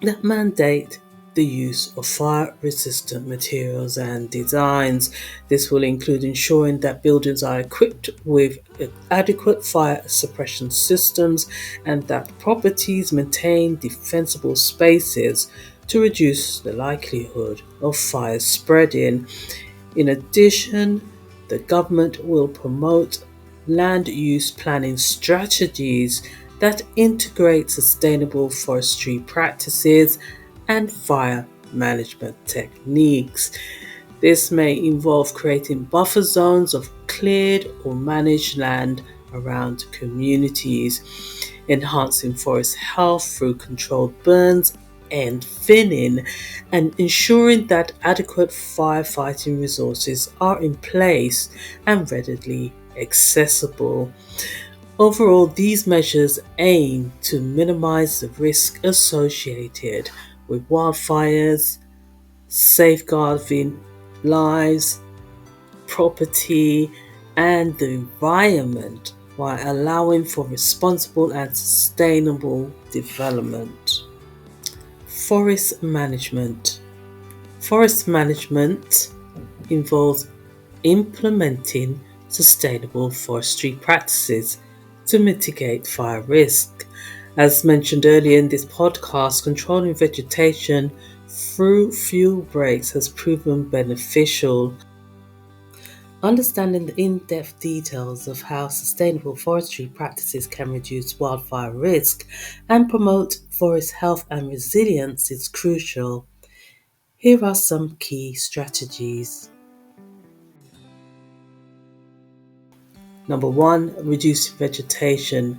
that mandate the use of fire-resistant materials and designs. This will include ensuring that buildings are equipped with adequate fire suppression systems and that properties maintain defensible spaces to reduce the likelihood of fire spreading. In addition, the government will promote land use planning strategies that integrate sustainable forestry practices and fire management techniques. This may involve creating buffer zones of cleared or managed land around communities, enhancing forest health through controlled burns and thinning, and ensuring that adequate firefighting resources are in place and readily accessible. Overall, these measures aim to minimize the risk associated with wildfires, safeguarding lives, property, and the environment while allowing for responsible and sustainable development. Forest management. Forest management involves implementing sustainable forestry practices to mitigate fire risk. As mentioned earlier in this podcast, controlling vegetation through fuel breaks has proven beneficial. Understanding the in-depth details of how sustainable forestry practices can reduce wildfire risk and promote forest health and resilience is crucial. Here are some key strategies. Number 1, reducing vegetation.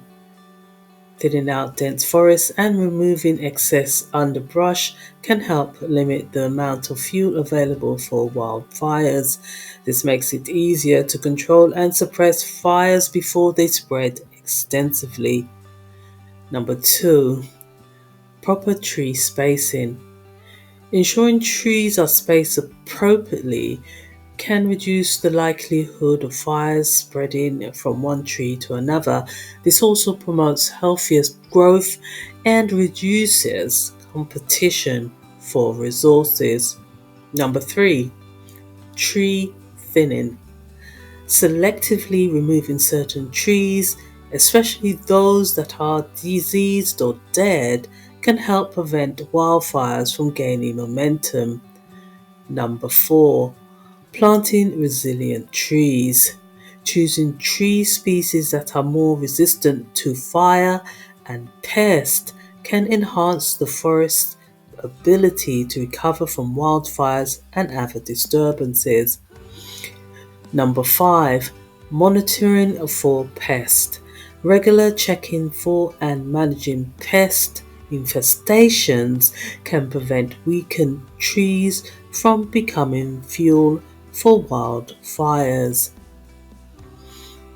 Thinning out dense forests and removing excess underbrush can help limit the amount of fuel available for wildfires. This makes it easier to control and suppress fires before they spread extensively. Number 2, proper tree spacing. Ensuring trees are spaced appropriately can reduce the likelihood of fires spreading from one tree to another. This also promotes healthier growth and reduces competition for resources. Number 3, tree thinning. Selectively removing certain trees, especially those that are diseased or dead, can help prevent wildfires from gaining momentum. Number 4, planting resilient trees. Choosing tree species that are more resistant to fire and pest can enhance the forest's ability to recover from wildfires and other disturbances. Number 5, monitoring for pest. Regular checking for and managing pest infestations can prevent weakened trees from becoming fuel for wildfires.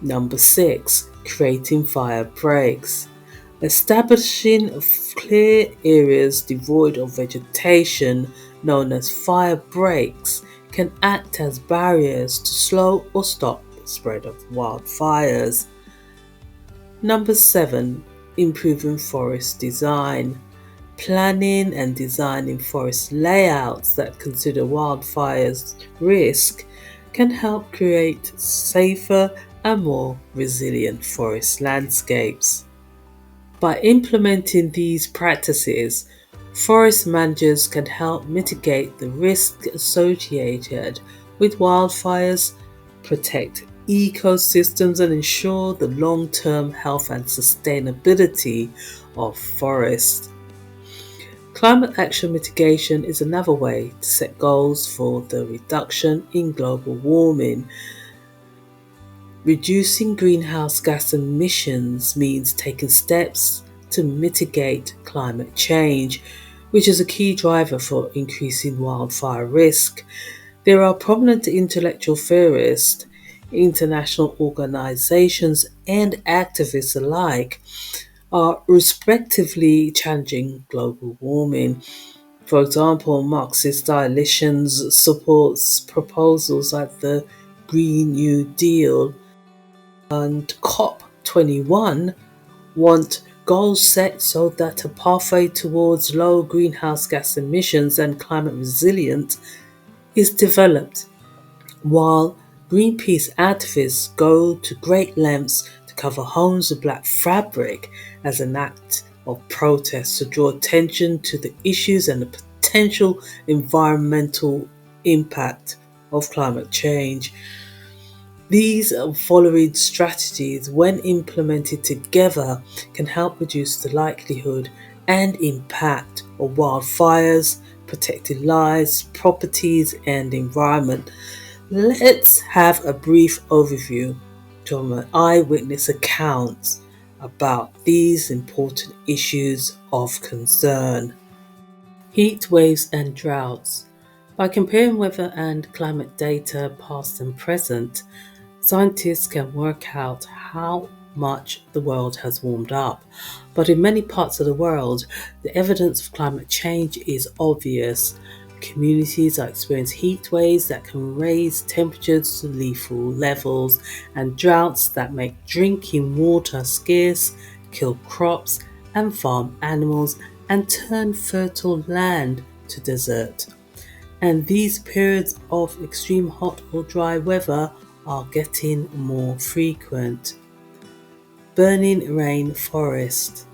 Number 6, creating fire breaks. Establishing clear areas devoid of vegetation, known as fire breaks, can act as barriers to slow or stop the spread of wildfires. Number 7, improving forest design. Planning and designing forest layouts that consider wildfires risk can help create safer and more resilient forest landscapes. By implementing these practices, forest managers can help mitigate the risk associated with wildfires, protect ecosystems, and ensure the long-term health and sustainability of forests. Climate action mitigation is another way to set goals for the reduction in global warming. Reducing greenhouse gas emissions means taking steps to mitigate climate change, which is a key driver for increasing wildfire risk. There are prominent intellectual theorists, international organizations, and activists alike are respectively challenging global warming. For example, Marxist coalitions supports proposals like the Green New Deal, and COP21 want goals set so that a pathway towards low greenhouse gas emissions and climate resilience is developed, while Greenpeace activists go to great lengths to cover homes with black fabric as an act of protest to draw attention to the issues and the potential environmental impact of climate change. These following strategies, when implemented together, can help reduce the likelihood and impact of wildfires, protecting lives, properties, and environment. Let's have a brief overview from an eyewitness accounts about these important issues of concern. Heat waves and droughts. By comparing weather and climate data past and present, scientists can work out how much the world has warmed up. But in many parts of the world, the evidence of climate change is obvious. Communities are experiencing heat waves that can raise temperatures to lethal levels, and droughts that make drinking water scarce, kill crops and farm animals, and turn fertile land to desert. And these periods of extreme hot or dry weather are getting more frequent. Burning rainforest.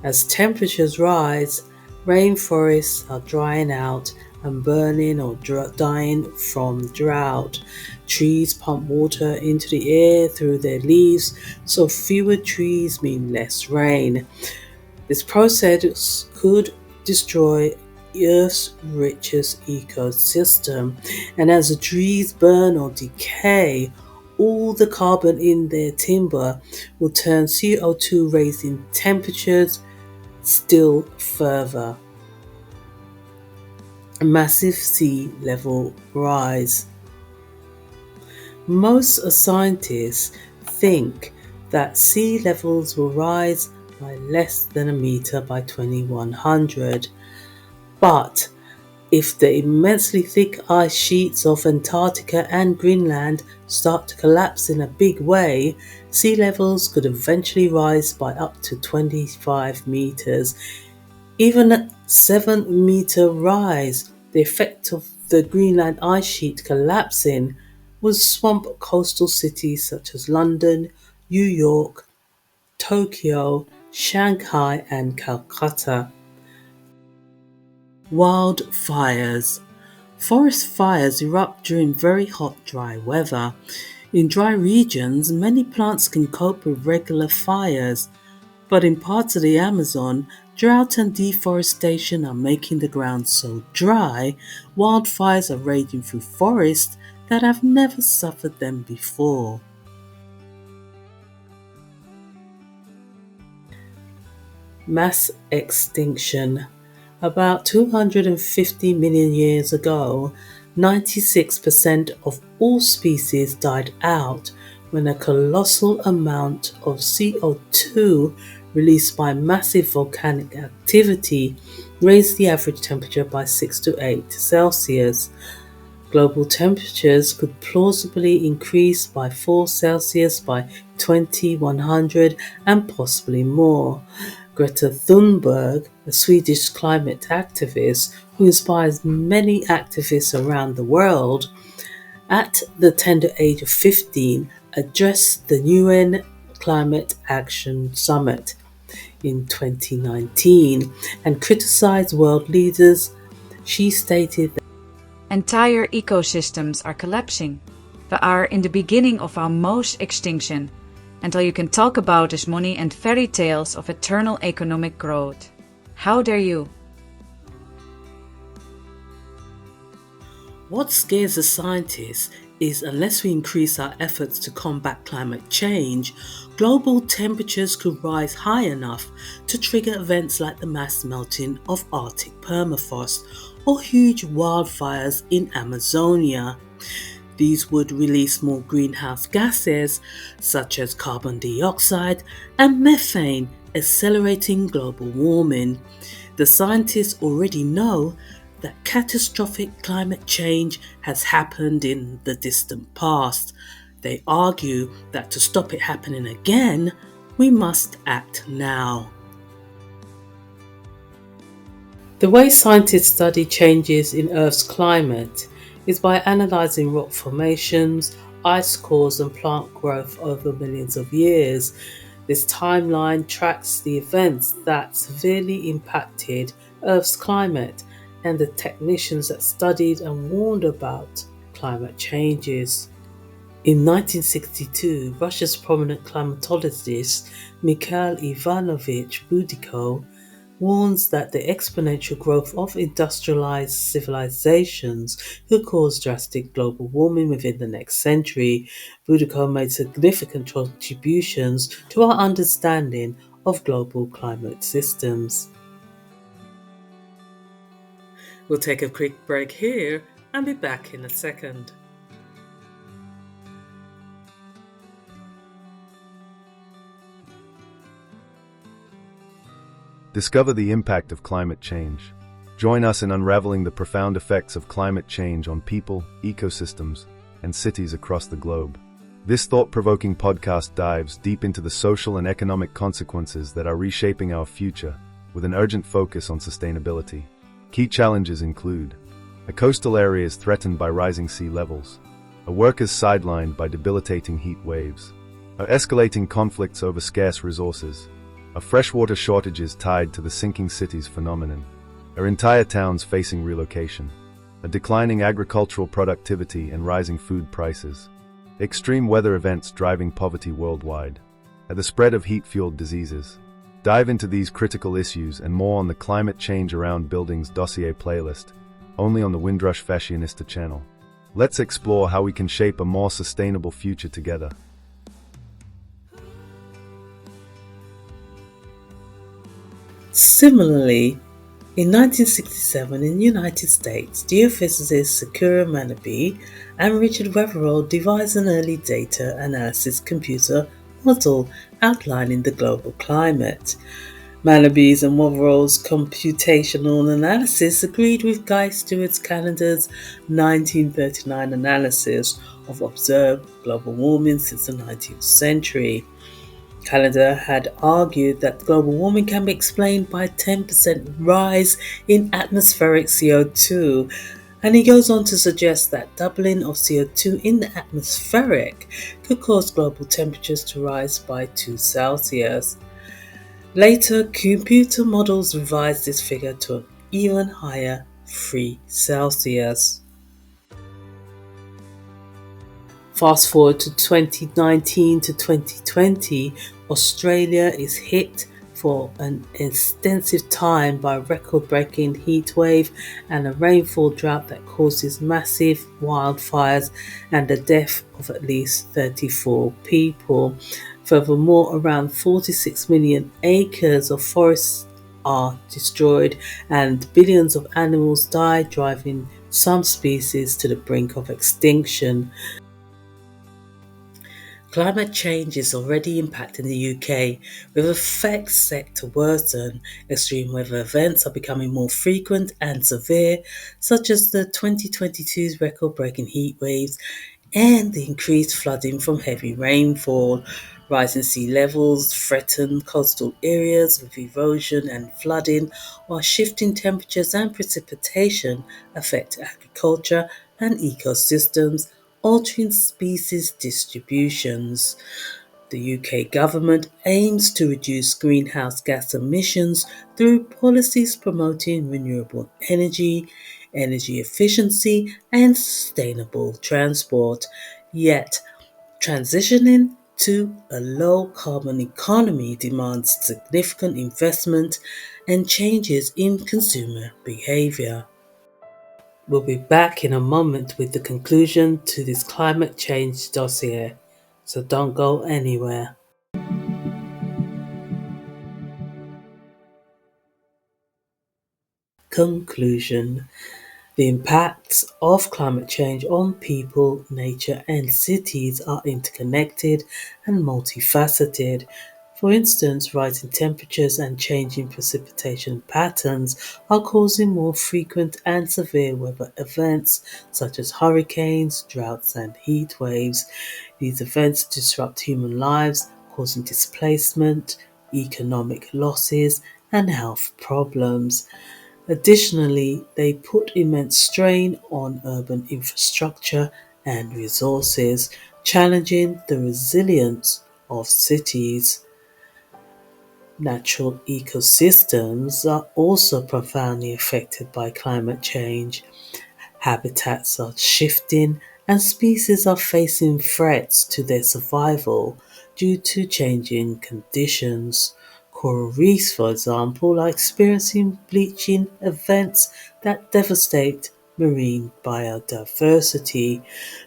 As temperatures rise, rainforests are drying out and burning or dying from drought. Trees pump water into the air through their leaves, so fewer trees mean less rain. This process could destroy Earth's richest ecosystem, and as the trees burn or decay, all the carbon in their timber will turn CO2, raising temperatures still further. A massive sea level rise. Most scientists think that sea levels will rise by less than a meter by 2100. But if the immensely thick ice sheets of Antarctica and Greenland start to collapse in a big way, sea levels could eventually rise by up to 25 meters. Even a 7-meter rise, the effect of the Greenland ice sheet collapsing would swamp coastal cities such as London, New York, Tokyo, Shanghai, and Calcutta. Wildfires. Forest fires erupt during very hot, dry weather. In dry regions, many plants can cope with regular fires, but in parts of the Amazon, drought and deforestation are making the ground so dry, wildfires are raging through forests that have never suffered them before. Mass extinction. About 250 million years ago, 96% of all species died out when a colossal amount of CO2 released by massive volcanic activity raised the average temperature by 6 to 8 Celsius. Global temperatures could plausibly increase by 4 Celsius by 2100 and possibly more. Greta Thunberg, a Swedish climate activist who inspires many activists around the world, at the tender age of 15, addressed the UN Climate Action Summit in 2019 and criticized world leaders. She stated that entire ecosystems are collapsing. We are in the beginning of our most extinction. And all you can talk about is money and fairy tales of eternal economic growth. How dare you? what scares the scientists is unless we increase our efforts to combat climate change, global temperatures could rise high enough to trigger events like the mass melting of Arctic permafrost or huge wildfires in Amazonia. These would release more greenhouse gases such as carbon dioxide and methane, accelerating global warming. The scientists already know that catastrophic climate change has happened in the distant past. They argue that to stop it happening again, we must act now. The way scientists study changes in Earth's climate is by analysing rock formations, ice cores and plant growth over millions of years. This timeline tracks the events that severely impacted Earth's climate and the technicians that studied and warned about climate changes. In 1962, Russia's prominent climatologist Mikhail Ivanovich Budiko warns that the exponential growth of industrialized civilizations could cause drastic global warming within the next century. Budiko made significant contributions to our understanding of global climate systems. We'll take a quick break here and be back in a second. Discover the impact of climate change. Join us in unraveling the profound effects of climate change on people, ecosystems, and cities across the globe. This thought-provoking podcast dives deep into the social and economic consequences that are reshaping our future, with an urgent focus on sustainability. Key challenges include a coastal area is threatened by rising sea levels, a workers sidelined by debilitating heat waves, escalating conflicts over scarce resources, a freshwater shortages tied to the sinking cities phenomenon, our entire towns facing relocation, a declining agricultural productivity and rising food prices, extreme weather events driving poverty worldwide, and the spread of heat-fueled diseases. Dive into these critical issues and more on the Climate Change Around Buildings Dossier playlist, only on the Windrush Fashionista channel. Let's explore how we can shape a more sustainable future together. Similarly, in 1967 in the United States, geophysicists Sakura Manabe and Richard Weverell devised an early data analysis computer model outlining the global climate. Manabe's and Weverell's computational analysis agreed with Guy Stewart Calendar's 1939 analysis of observed global warming since the 19th century. Calendar had argued that global warming can be explained by a 10% rise in atmospheric CO2, and he goes on to suggest that doubling of CO2 in the atmospheric could cause global temperatures to rise by 2 Celsius. Later, computer models revised this figure to an even higher 3 Celsius. Fast forward to 2019 to 2020, Australia is hit for an extensive time by a record-breaking heat wave and a rainfall drought that causes massive wildfires and the death of at least 34 people. Furthermore, around 46 million acres of forests are destroyed and billions of animals die, driving some species to the brink of extinction. Climate change is already impacting the UK, with effects set to worsen. Extreme weather events are becoming more frequent and severe, such as the 2022's record-breaking heat waves and the increased flooding from heavy rainfall. Rising sea levels threaten coastal areas with erosion and flooding, while shifting temperatures and precipitation affect agriculture and ecosystems, altering species distributions. The UK government aims to reduce greenhouse gas emissions through policies promoting renewable energy, energy efficiency, and sustainable transport. Yet, transitioning to a low-carbon economy demands significant investment and changes in consumer behaviour. We'll be back in a moment with the conclusion to this climate change dossier, so don't go anywhere. Conclusion. The impacts of climate change on people, nature, and cities are interconnected and multifaceted. For instance, rising temperatures and changing precipitation patterns are causing more frequent and severe weather events such as hurricanes, droughts, and heat waves. These events disrupt human lives, causing displacement, economic losses, and health problems. Additionally, they put immense strain on urban infrastructure and resources, challenging the resilience of cities. Natural ecosystems are also profoundly affected by climate change. Habitats are shifting and species are facing threats to their survival due to changing conditions. Coral reefs, for example, are experiencing bleaching events that devastate marine biodiversity.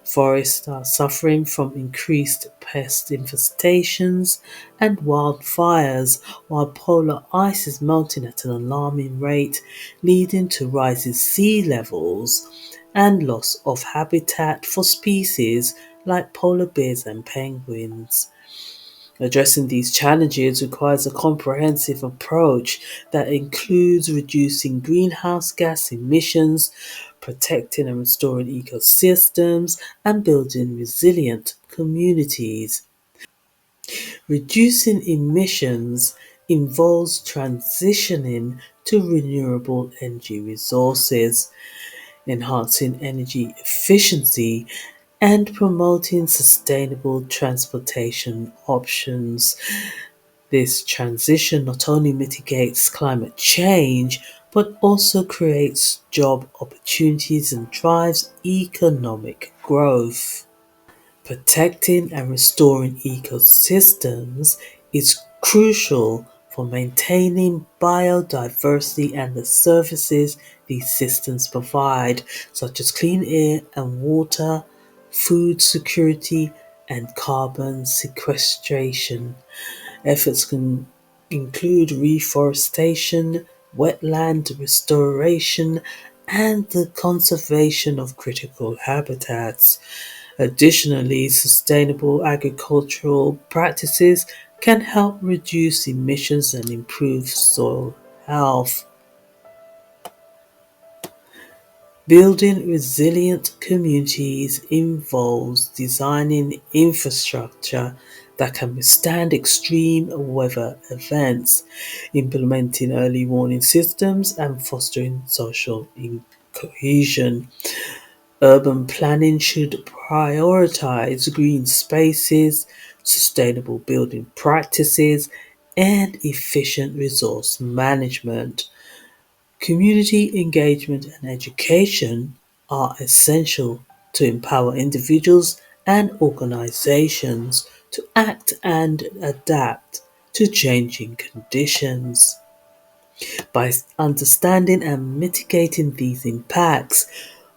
Forests are suffering from increased pest infestations and wildfires, while polar ice is melting at an alarming rate, leading to rising sea levels and loss of habitat for species like polar bears and penguins. Addressing these challenges requires a comprehensive approach that includes reducing greenhouse gas emissions, protecting and restoring ecosystems, and building resilient communities. Reducing emissions involves transitioning to renewable energy resources, enhancing energy efficiency, and promoting sustainable transportation options. This transition not only mitigates climate change, but also creates job opportunities and drives economic growth. Protecting and restoring ecosystems is crucial for maintaining biodiversity and the services these systems provide, such as clean air and water, food security, and carbon sequestration. Efforts can include reforestation, wetland restoration, and the conservation of critical habitats. Additionally, sustainable agricultural practices can help reduce emissions and improve soil health. Building resilient communities involves designing infrastructure that can withstand extreme weather events, implementing early warning systems, and fostering social cohesion. Urban planning should prioritize green spaces, sustainable building practices, and efficient resource management. Community engagement and education are essential to empower individuals and organizations to act and adapt to changing conditions. By understanding and mitigating these impacts,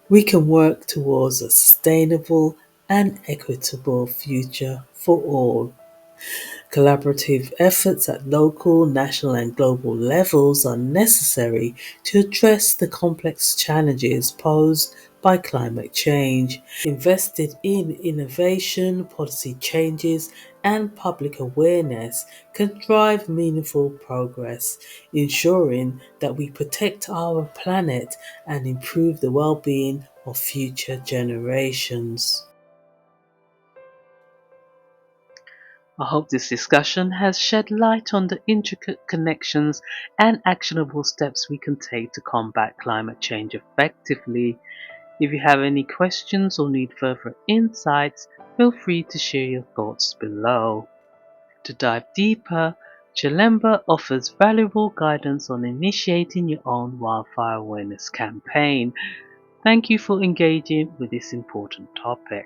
we can work towards a sustainable and equitable future for all. Collaborative efforts at local, national, and global levels are necessary to address the complex challenges posed by climate change. Invested in innovation, policy changes, and public awareness can drive meaningful progress, ensuring that we protect our planet and improve the well-being of future generations. I hope this discussion has shed light on the intricate connections and actionable steps we can take to combat climate change effectively. If you have any questions or need further insights, feel free to share your thoughts below. To dive deeper, Jalemba offers valuable guidance on initiating your own wildfire awareness campaign. Thank you for engaging with this important topic.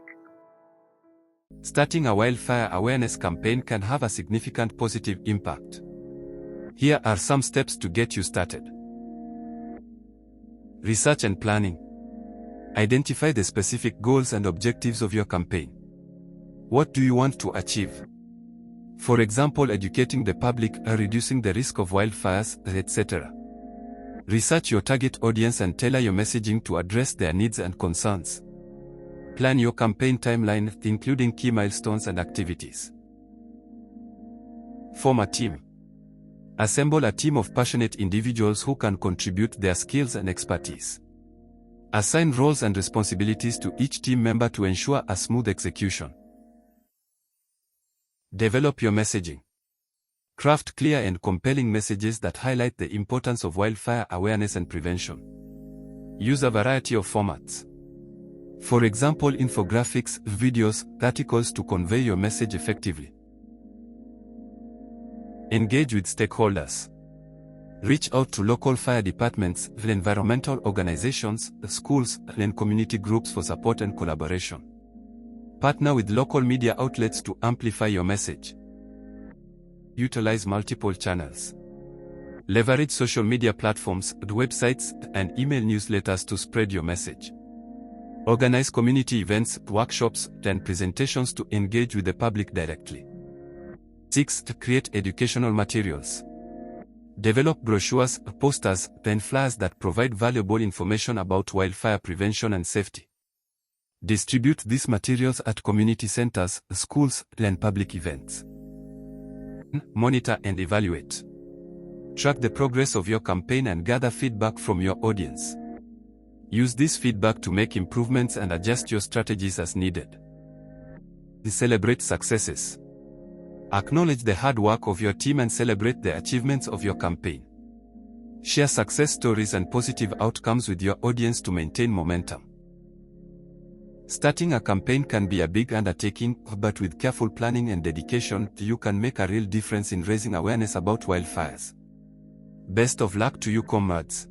Starting a wildfire awareness campaign can have a significant positive impact. Here are some steps to get you started. Research and planning. Identify the specific goals and objectives of your campaign. What do you want to achieve? For example, educating the public, reducing the risk of wildfires, etc. Research your target audience and tailor your messaging to address their needs and concerns. Plan your campaign timeline, including key milestones and activities. Form a team. Assemble a team of passionate individuals who can contribute their skills and expertise. Assign roles and responsibilities to each team member to ensure a smooth execution. Develop your messaging. Craft clear and compelling messages that highlight the importance of wildfire awareness and prevention. Use a variety of formats. For example, infographics, videos, articles to convey your message effectively. Engage with stakeholders. Reach out to local fire departments, environmental organizations, schools, and community groups for support and collaboration. Partner with local media outlets to amplify your message. Utilize multiple channels. Leverage social media platforms, websites, and email newsletters to spread your message. Organize community events, workshops, and presentations to engage with the public directly. 6. Create educational materials. Develop brochures, posters, and flyers that provide valuable information about wildfire prevention and safety. Distribute these materials at community centers, schools, and public events. Monitor and evaluate. Track the progress of your campaign and gather feedback from your audience. Use this feedback to make improvements and adjust your strategies as needed. Celebrate successes. Acknowledge the hard work of your team and celebrate the achievements of your campaign. Share success stories and positive outcomes with your audience to maintain momentum. Starting a campaign can be a big undertaking, but with careful planning and dedication, you can make a real difference in raising awareness about wildfires. Best of luck to you, comrades.